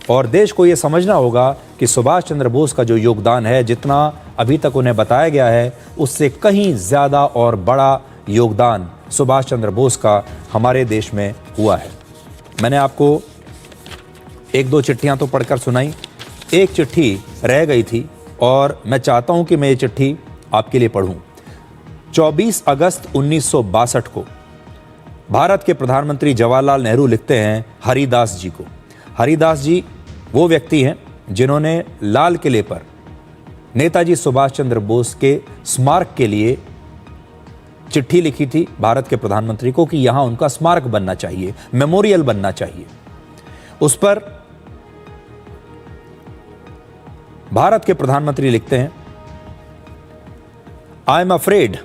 और देश को यह समझना होगा कि सुभाष चंद्र बोस का जो योगदान है, जितना अभी तक उन्हें बताया गया है, उससे कहीं ज़्यादा और बड़ा योगदान सुभाष चंद्र बोस का हमारे देश में हुआ है। मैंने आपको 1-2 चिट्ठियां तो पढ़कर सुनाई, एक चिट्ठी रह गई थी और मैं चाहता हूं कि मैं ये चिट्ठी आपके लिए पढ़ूं। 24 अगस्त 1962 को भारत के प्रधानमंत्री जवाहरलाल नेहरू लिखते हैं हरिदास जी को। हरिदास जी वो व्यक्ति हैं जिन्होंने लाल किले पर नेताजी सुभाष चंद्र बोस के स्मारक के लिए चिट्ठी लिखी थी भारत के प्रधानमंत्री को कि यहां उनका स्मारक बनना चाहिए, मेमोरियल बनना चाहिए। उस पर भारत के प्रधानमंत्री लिखते हैं, I am afraid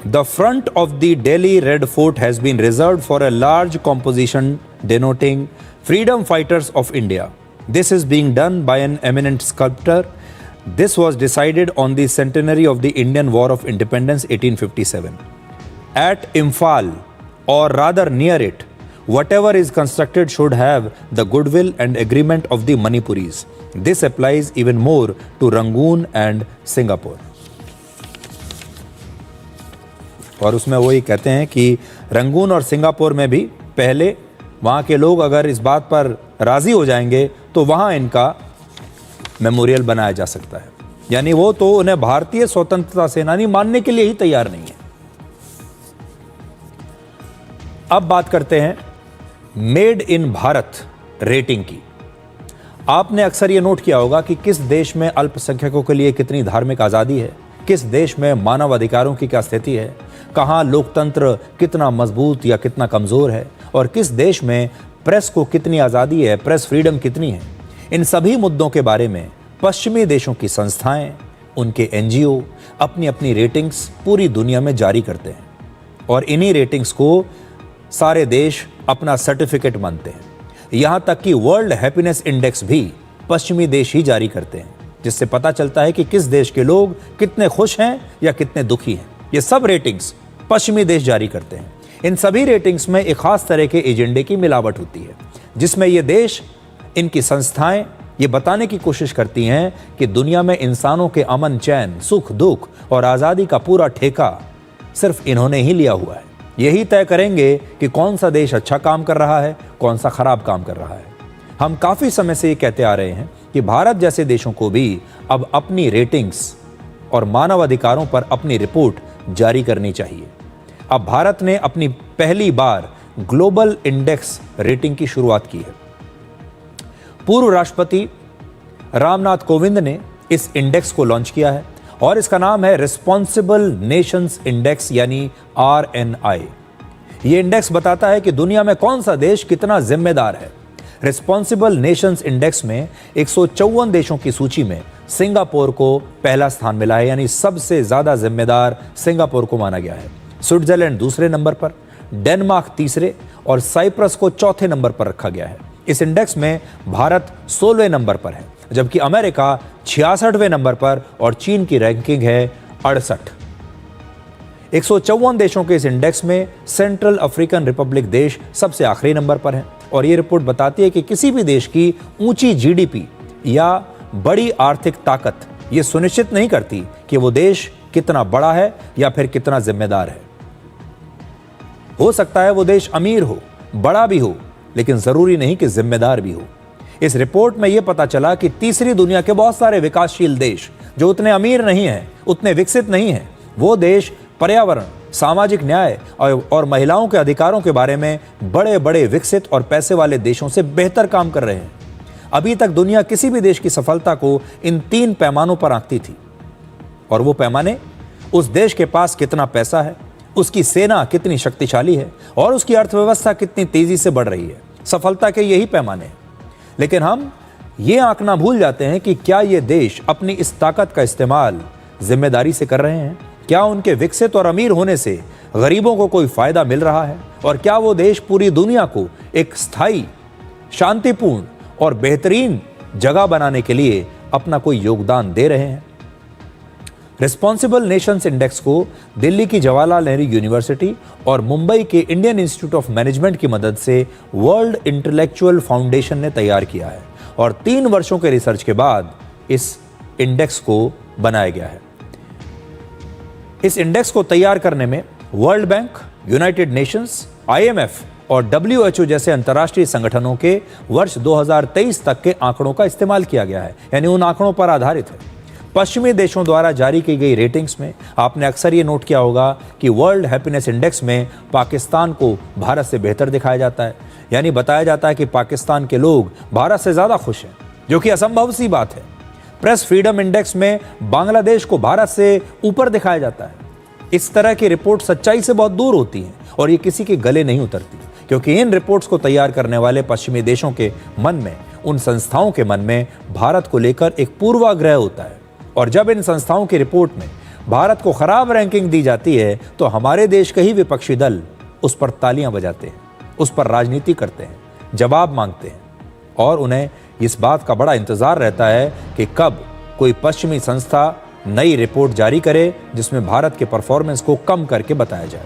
the front of the Delhi red fort has been reserved for a large composition denoting freedom fighters of India. This is being done by an eminent sculptor. This was decided on the centenary of the Indian War of Independence 1857. At Imphal, or rather near it, whatever is constructed should have the goodwill and agreement of the Manipuris. This applies even more to Rangoon and Singapore. और उसमें वही कहते हैं कि रंगून और सिंगापुर में भी पहले वहाँ के लोग अगर इस बात पर राज़ी हो जाएंगे तो वहाँ इनका मेमोरियल बनाया जा सकता है। यानी वो तो उन्हें भारतीय स्वतंत्रता सेनानी मानने के लिए ही तैयार नहीं है। अब बात करते हैं मेड इन भारत रेटिंग की। आपने अक्सर ये नोट किया होगा कि किस देश में अल्पसंख्यकों के लिए कितनी धार्मिक आज़ादी है, किस देश में मानव अधिकारों की क्या स्थिति है, कहाँ लोकतंत्र कितना मजबूत या कितना कमज़ोर है, और किस देश में प्रेस को कितनी आज़ादी है, प्रेस फ्रीडम कितनी है। इन सभी मुद्दों के बारे में पश्चिमी देशों की संस्थाएं, उनके NGO अपनी अपनी रेटिंग्स पूरी दुनिया में जारी करते हैं और इन्हीं रेटिंग्स को सारे देश अपना सर्टिफिकेट मानते हैं। यहाँ तक कि वर्ल्ड हैप्पीनेस इंडेक्स भी पश्चिमी देश ही जारी करते हैं, जिससे पता चलता है कि किस देश के लोग कितने खुश हैं या कितने दुखी हैं। ये सब रेटिंग्स पश्चिमी देश जारी करते हैं। इन सभी रेटिंग्स में एक खास तरह के एजेंडे की मिलावट होती है, जिसमें ये देश, इनकी संस्थाएं ये बताने की कोशिश करती हैं कि दुनिया में इंसानों के अमन, चैन, सुख, दुख और आज़ादी का पूरा ठेका सिर्फ इन्होंने ही लिया हुआ है। यही तय करेंगे कि कौन सा देश अच्छा काम कर रहा है, कौन सा खराब काम कर रहा है। हम काफ़ी समय से ये कहते आ रहे हैं कि भारत जैसे देशों को भी अब अपनी रेटिंग्स और मानव अधिकारों पर अपनी रिपोर्ट जारी करनी चाहिए। अब भारत ने अपनी पहली बार ग्लोबल इंडेक्स रेटिंग की शुरुआत की है। पूर्व राष्ट्रपति रामनाथ कोविंद ने इस इंडेक्स को लॉन्च किया है और इसका नाम है रिस्पॉन्सिबल नेशंस इंडेक्स यानी RNI। ये इंडेक्स बताता है कि दुनिया में कौन सा देश कितना जिम्मेदार है। रिस्पॉन्सिबल नेशंस इंडेक्स में 154 देशों की सूची में सिंगापुर को पहला स्थान मिला है, यानी सबसे ज्यादा जिम्मेदार सिंगापुर को माना गया है। स्विट्जरलैंड दूसरे नंबर पर, डेनमार्क तीसरे और साइप्रस को चौथे नंबर पर रखा गया है। इस इंडेक्स में भारत 16वें नंबर पर है, जबकि अमेरिका 66वें नंबर पर और चीन की रैंकिंग है 68। 154 देशों के इस इंडेक्स में सेंट्रल अफ्रीकन रिपब्लिक देश सबसे आखिरी नंबर पर है और ये रिपोर्ट बताती है कि किसी भी देश की ऊंची GDP या बड़ी आर्थिक ताकत ये सुनिश्चित नहीं करती कि वो देश कितना बड़ा है या फिर कितना जिम्मेदार है। हो सकता है वो देश अमीर हो, बड़ा भी हो, लेकिन जरूरी नहीं कि जिम्मेदार भी हो। इस रिपोर्ट में यह पता चला कि तीसरी दुनिया के बहुत सारे विकासशील देश जो उतने अमीर नहीं हैं, उतने विकसित नहीं हैं, वो देश पर्यावरण, सामाजिक न्याय और महिलाओं के अधिकारों के बारे में बड़े बड़े विकसित और पैसे वाले देशों से बेहतर काम कर रहे हैं। अभी तक दुनिया किसी भी देश की सफलता को इन 3 पैमानों पर आंकती थी, और वो पैमाने उस देश के पास कितना पैसा है, उसकी सेना कितनी शक्तिशाली है और उसकी अर्थव्यवस्था कितनी तेजी से बढ़ रही है। सफलता के यही पैमाने हैं। लेकिन हम ये आंकना भूल जाते हैं कि क्या ये देश अपनी इस ताकत का इस्तेमाल जिम्मेदारी से कर रहे हैं? क्या उनके विकसित और अमीर होने से गरीबों को कोई फायदा मिल रहा है? और क्या वो देश पूरी दुनिया को एक स्थायी, शांतिपूर्ण और बेहतरीन जगह बनाने के लिए अपना कोई योगदान दे रहे हैं? रिस्पॉन्सिबल नेशंस इंडेक्स को दिल्ली की जवाहरलाल नेहरू यूनिवर्सिटी और मुंबई के इंडियन इंस्टीट्यूट ऑफ मैनेजमेंट की मदद से वर्ल्ड इंटेलेक्चुअल फाउंडेशन ने तैयार किया है, और 3 वर्षों के रिसर्च के बाद इस इंडेक्स को बनाया गया है। इस इंडेक्स को तैयार करने में world bank, United Nations, IMF और WHO जैसे अंतर्राष्ट्रीय संगठनों के वर्ष 2023 तक के आंकड़ों का इस्तेमाल किया गया है, यानी उन आंकड़ों पर आधारित है। पश्चिमी देशों द्वारा जारी की गई रेटिंग्स में आपने अक्सर ये नोट किया होगा कि वर्ल्ड हैप्पीनेस इंडेक्स में पाकिस्तान को भारत से बेहतर दिखाया जाता है, यानी बताया जाता है कि पाकिस्तान के लोग भारत से ज़्यादा खुश हैं, जो कि असंभव सी बात है। प्रेस फ्रीडम इंडेक्स में बांग्लादेश को भारत से ऊपर दिखाया जाता है। इस तरह की रिपोर्ट सच्चाई से बहुत दूर होती हैं और ये किसी के गले नहीं उतरती, क्योंकि इन रिपोर्ट्स को तैयार करने वाले पश्चिमी देशों के मन में, उन संस्थाओं के मन में भारत को लेकर एक पूर्वाग्रह होता है। और जब इन संस्थाओं की रिपोर्ट में भारत को खराब रैंकिंग दी जाती है तो हमारे देश के ही विपक्षी दल उस पर तालियां बजाते हैं, उस पर राजनीति करते हैं, जवाब मांगते हैं, और उन्हें इस बात का बड़ा इंतजार रहता है कि कब कोई पश्चिमी संस्था नई रिपोर्ट जारी करे जिसमें भारत के परफॉर्मेंस को कम करके बताया जाए।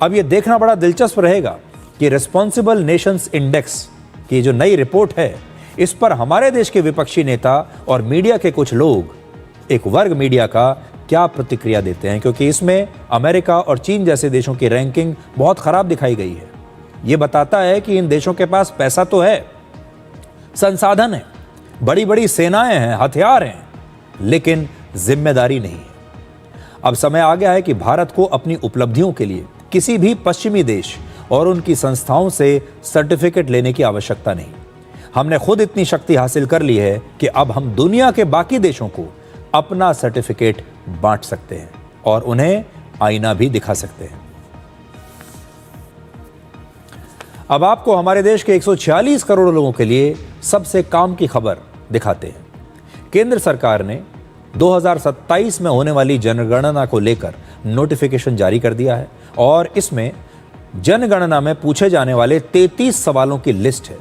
अब यह देखना बड़ा दिलचस्प रहेगा कि रिस्पॉन्सिबल नेशंस इंडेक्स की जो नई रिपोर्ट है, इस पर हमारे देश के विपक्षी नेता और मीडिया के कुछ लोग, एक वर्ग मीडिया का, क्या प्रतिक्रिया देते हैं, क्योंकि इसमें अमेरिका और चीन जैसे देशों की रैंकिंग बहुत खराब दिखाई गई है। यह बताता है कि इन देशों के पास पैसा तो है, संसाधन है, बड़ी बड़ी सेनाएं हैं, हथियार हैं, लेकिन जिम्मेदारी नहीं है। अब समय आ गया है कि भारत को अपनी उपलब्धियों के लिए किसी भी पश्चिमी देश और उनकी संस्थाओं से सर्टिफिकेट लेने की आवश्यकता नहीं। हमने खुद इतनी शक्ति हासिल कर ली है कि अब हम दुनिया के बाकी देशों को अपना सर्टिफिकेट बांट सकते हैं और उन्हें आईना भी दिखा सकते हैं। अब आपको हमारे देश के 146 करोड़ लोगों के लिए सबसे काम की खबर दिखाते हैं। केंद्र सरकार ने 2027 में होने वाली जनगणना को लेकर नोटिफिकेशन जारी कर दिया है, और इसमें जनगणना में पूछे जाने वाले 33 सवालों की लिस्ट है,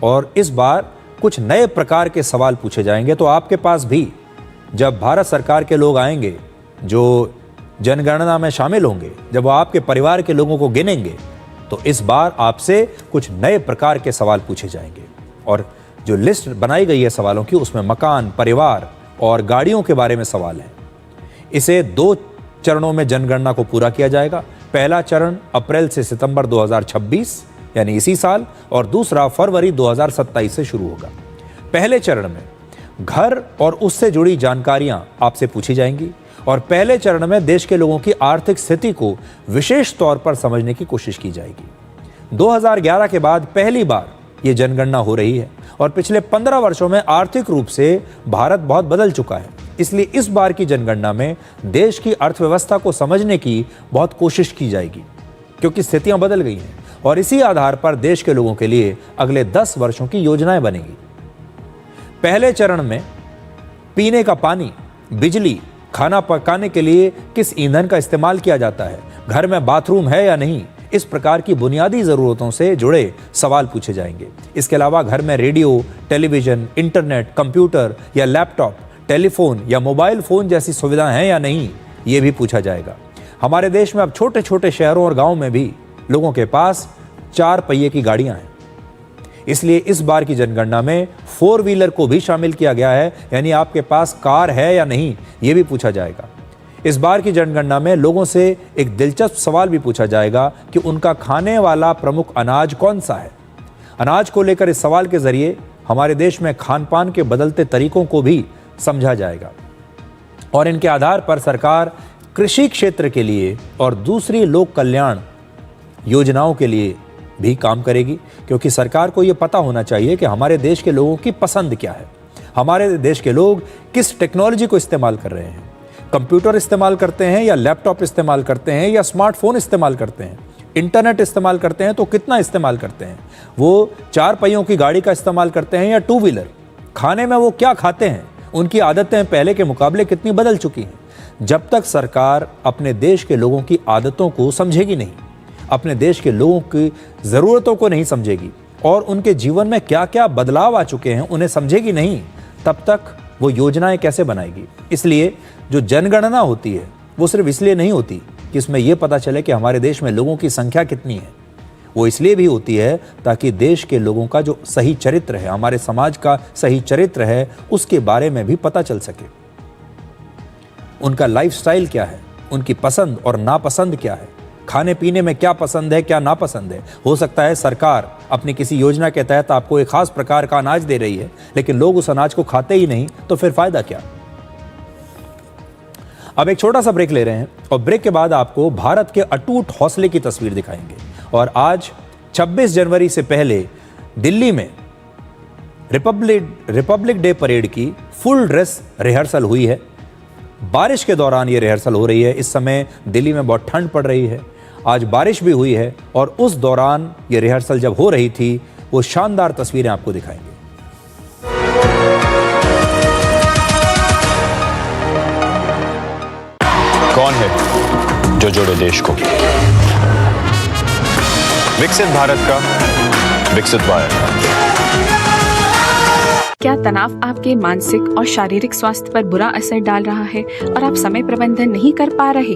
और इस बार कुछ नए प्रकार के सवाल पूछे जाएंगे। तो आपके पास भी जब भारत सरकार के लोग आएंगे जो जनगणना में शामिल होंगे, जब वो आपके परिवार के लोगों को गिनेंगे, तो इस बार आपसे कुछ नए प्रकार के सवाल पूछे जाएंगे। और जो लिस्ट बनाई गई है सवालों की, उसमें मकान, परिवार और गाड़ियों के बारे में सवाल हैं। इसे 2 चरणों में जनगणना को पूरा किया जाएगा। पहला चरण अप्रैल से सितंबर 2026 यानी इसी साल, और दूसरा फरवरी 2027 से शुरू होगा। पहले चरण में घर और उससे जुड़ी जानकारियां आपसे पूछी जाएंगी, और पहले चरण में देश के लोगों की आर्थिक स्थिति को विशेष तौर पर समझने की कोशिश की जाएगी। 2011 के बाद पहली बार ये जनगणना हो रही है, और पिछले 15 वर्षों में आर्थिक रूप से भारत बहुत बदल चुका है। इसलिए इस बार की जनगणना में देश की अर्थव्यवस्था को समझने की बहुत कोशिश की जाएगी, क्योंकि स्थितियां बदल गई हैं, और इसी आधार पर देश के लोगों के लिए अगले 10 वर्षों की योजनाएं बनेंगी। पहले चरण में पीने का पानी, बिजली, खाना पकाने के लिए किस ईंधन का इस्तेमाल किया जाता है, घर में बाथरूम है या नहीं, इस प्रकार की बुनियादी ज़रूरतों से जुड़े सवाल पूछे जाएंगे। इसके अलावा घर में रेडियो, टेलीविज़न, इंटरनेट, कंप्यूटर या लैपटॉप, टेलीफोन या मोबाइल फ़ोन जैसी सुविधाएं हैं या नहीं, ये भी पूछा जाएगा। हमारे देश में अब छोटे छोटे शहरों और गाँव में भी लोगों के पास 4 पहिए की गाड़ियाँ हैं। इसलिए इस बार की जनगणना में 4 व्हीलर को भी शामिल किया गया है, यानी आपके पास कार है या नहीं, ये भी पूछा जाएगा। इस बार की जनगणना में लोगों से एक दिलचस्प सवाल भी पूछा जाएगा कि उनका खाने वाला प्रमुख अनाज कौन सा है। अनाज को लेकर इस सवाल के जरिए हमारे देश में खान पान के बदलते तरीकों को भी समझा जाएगा, और इनके आधार पर सरकार कृषि क्षेत्र के लिए और दूसरी लोक कल्याण योजनाओं के लिए भी काम करेगी, क्योंकि सरकार को ये पता होना चाहिए कि हमारे देश के लोगों की पसंद क्या है, हमारे देश के लोग किस टेक्नोलॉजी को इस्तेमाल कर रहे हैं, कंप्यूटर इस्तेमाल करते हैं या लैपटॉप इस्तेमाल करते हैं या स्मार्टफोन इस्तेमाल करते हैं, इंटरनेट इस्तेमाल करते हैं तो कितना इस्तेमाल करते हैं, वो 4 पहियों की गाड़ी का इस्तेमाल करते हैं या 2 व्हीलर, खाने में वो क्या खाते हैं, उनकी आदतें पहले के मुकाबले कितनी बदल चुकी हैं। जब तक सरकार अपने देश के लोगों की आदतों को समझेगी नहीं, अपने देश के लोगों की ज़रूरतों को नहीं समझेगी और उनके जीवन में क्या क्या बदलाव आ चुके हैं उन्हें समझेगी नहीं, तब तक वो योजनाएं कैसे बनाएगी। इसलिए जो जनगणना होती है वो सिर्फ इसलिए नहीं होती कि इसमें यह पता चले कि हमारे देश में लोगों की संख्या कितनी है, वो इसलिए भी होती है ताकि देश के लोगों का जो सही चरित्र है, हमारे समाज का सही चरित्र है, उसके बारे में भी पता चल सके। उनका लाइफस्टाइल क्या है, उनकी पसंद और नापसंद क्या है, खाने पीने में क्या पसंद है क्या नापसंद है। हो सकता है सरकार अपनी किसी योजना के तहत आपको एक खास प्रकार का अनाज दे रही है, लेकिन लोग उस अनाज को खाते ही नहीं, तो फिर फायदा क्या। अब एक छोटा सा ब्रेक ले रहे हैं और ब्रेक के बाद आपको भारत के अटूट हौसले की तस्वीर दिखाएंगे। और आज 26 जनवरी से पहले दिल्ली में रिपब्लिक डे परेड की फुल ड्रेस रिहर्सल हुई है। बारिश के दौरान ये रिहर्सल हो रही है। इस समय दिल्ली में बहुत ठंड पड़ रही है, आज बारिश भी हुई है और उस दौरान ये रिहर्सल जब हो रही थी वो शानदार तस्वीरें आपको दिखाएंगे। कौन है जो जोड़े देश को? विकसित भारत का विकसित भारत। क्या तनाव आपके मानसिक और शारीरिक स्वास्थ्य पर बुरा असर डाल रहा है और आप समय प्रबंधन नहीं कर पा रहे?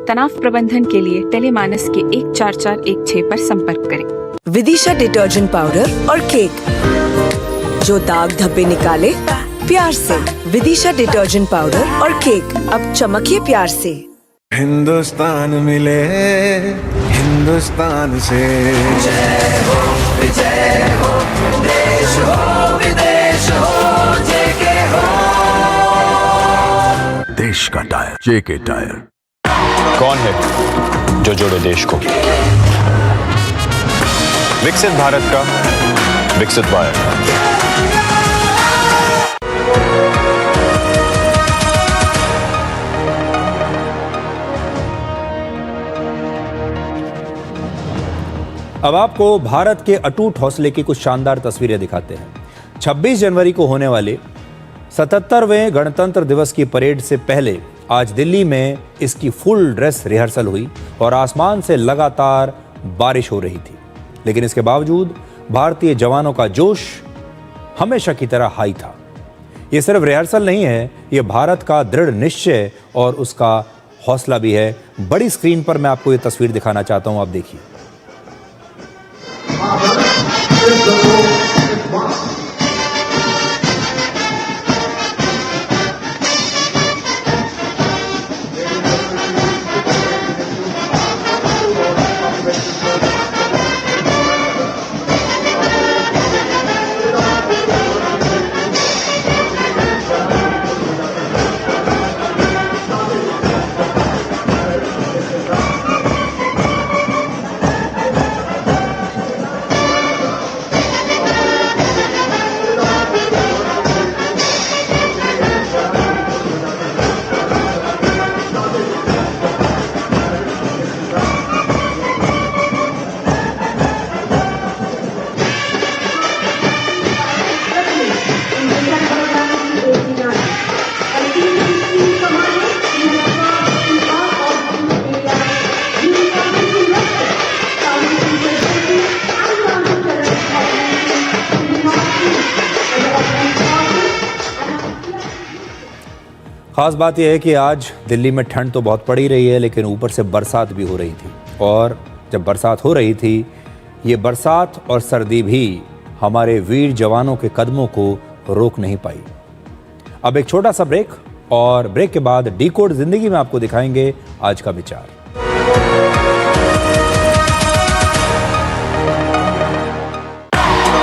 तनाव प्रबंधन के लिए टेलीमानस के 14416 पर संपर्क करें। विदिशा डिटर्जेंट पाउडर और केक जो दाग धब्बे निकाले प्यार से। विदिशा डिटर्जेंट पाउडर और केक अब चमकिए प्यार से। हिंदुस्तान मिले हिंदुस्तान से। जय हो देश हो विदेश हो जेके हो। देश का टायर जेके टायर। कौन है जो जोड़े देश को? विकसित भारत का विकसित भारत। अब आपको भारत के अटूट हौसले की कुछ शानदार तस्वीरें दिखाते हैं। 26 जनवरी को होने वाले 77वें गणतंत्र दिवस की परेड से पहले आज दिल्ली में इसकी फुल ड्रेस रिहर्सल हुई और आसमान से लगातार बारिश हो रही थी, लेकिन इसके बावजूद भारतीय जवानों का जोश हमेशा की तरह हाई था। ये सिर्फ रिहर्सल नहीं है, ये भारत का दृढ़ निश्चय और उसका हौसला भी है। बड़ी स्क्रीन पर मैं आपको ये तस्वीर दिखाना चाहता हूं, आप देखिए। खास बात यह है कि आज दिल्ली में ठंड तो बहुत पड़ी रही है, लेकिन ऊपर से बरसात भी हो रही थी। और जब बरसात हो रही थी, ये बरसात और सर्दी भी हमारे वीर जवानों के कदमों को रोक नहीं पाई। अब एक छोटा सा ब्रेक और ब्रेक के बाद डिकोड जिंदगी में आपको दिखाएंगे आज का विचार।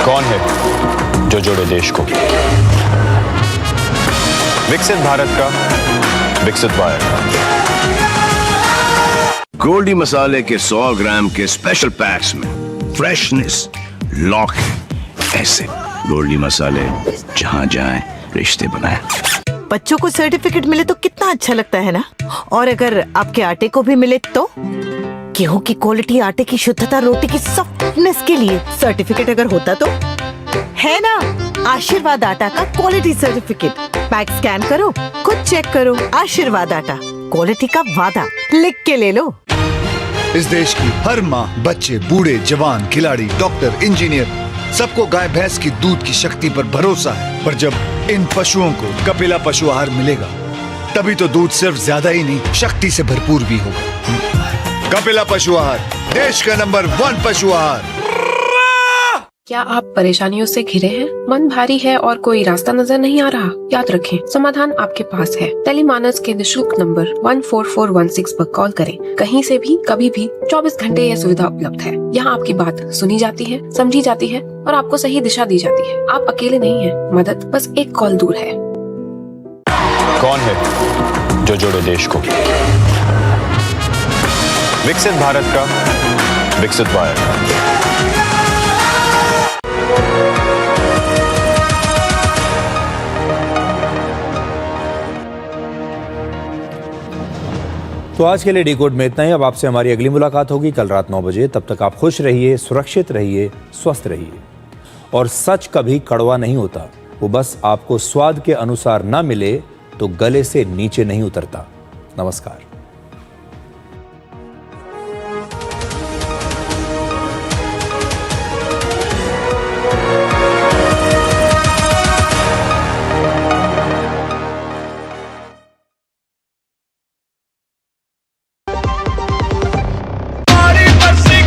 कौन है जो जोड़े देश को? विकसित भारत का विकसित भारत। गोल्डी मसाले के 100 ग्राम के स्पेशल पैक्स में फ्रेशनेस लॉक है। ऐसे गोल्डी मसाले जहां जाए रिश्ते बनाए। बच्चों को सर्टिफिकेट मिले तो कितना अच्छा लगता है ना। और अगर आपके आटे को भी मिले तो गेहूं की क्वालिटी, आटे की शुद्धता, रोटी की सॉफ्टनेस के लिए सर्टिफिकेट अगर होता तो है ना। आशीर्वाद आटा का क्वालिटी सर्टिफिकेट। पैक स्कैन करो, खुद चेक करो। आशीर्वाद आटा, क्वालिटी का वादा, लिख के ले लो। इस देश की हर माँ, बच्चे, बूढ़े, जवान, खिलाड़ी, डॉक्टर, इंजीनियर, सबको गाय भैंस की दूध की शक्ति पर भरोसा है। पर जब इन पशुओं को कपिला पशु आहार मिलेगा, तभी तो दूध सिर्फ ज्यादा ही नहीं, शक्ति से भरपूर भी होगा। कपिला पशु आहार, देश का नंबर 1 पशु आहार। क्या आप परेशानियों से घिरे हैं? मन भारी है और कोई रास्ता नजर नहीं आ रहा? याद रखें, समाधान आपके पास है। टेलीमानस के निशुल्क नंबर 14416 पर कॉल करें। कहीं से भी, कभी भी, 24 घंटे यह सुविधा उपलब्ध है। यहाँ आपकी बात सुनी जाती है, समझी जाती है और आपको सही दिशा दी जाती है। आप अकेले नहीं हैं, मदद बस एक कॉल दूर है। कौन है जो जोड़े देश को? विकसित भारत का विकसित वायर। तो आज के लिए डिकोड में इतना ही। अब आपसे हमारी अगली मुलाकात होगी कल रात 9 बजे। तब तक आप खुश रहिए, सुरक्षित रहिए, स्वस्थ रहिए। और सच कभी कड़वा नहीं होता, वो बस आपको स्वाद के अनुसार ना मिले तो गले से नीचे नहीं उतरता। नमस्कार।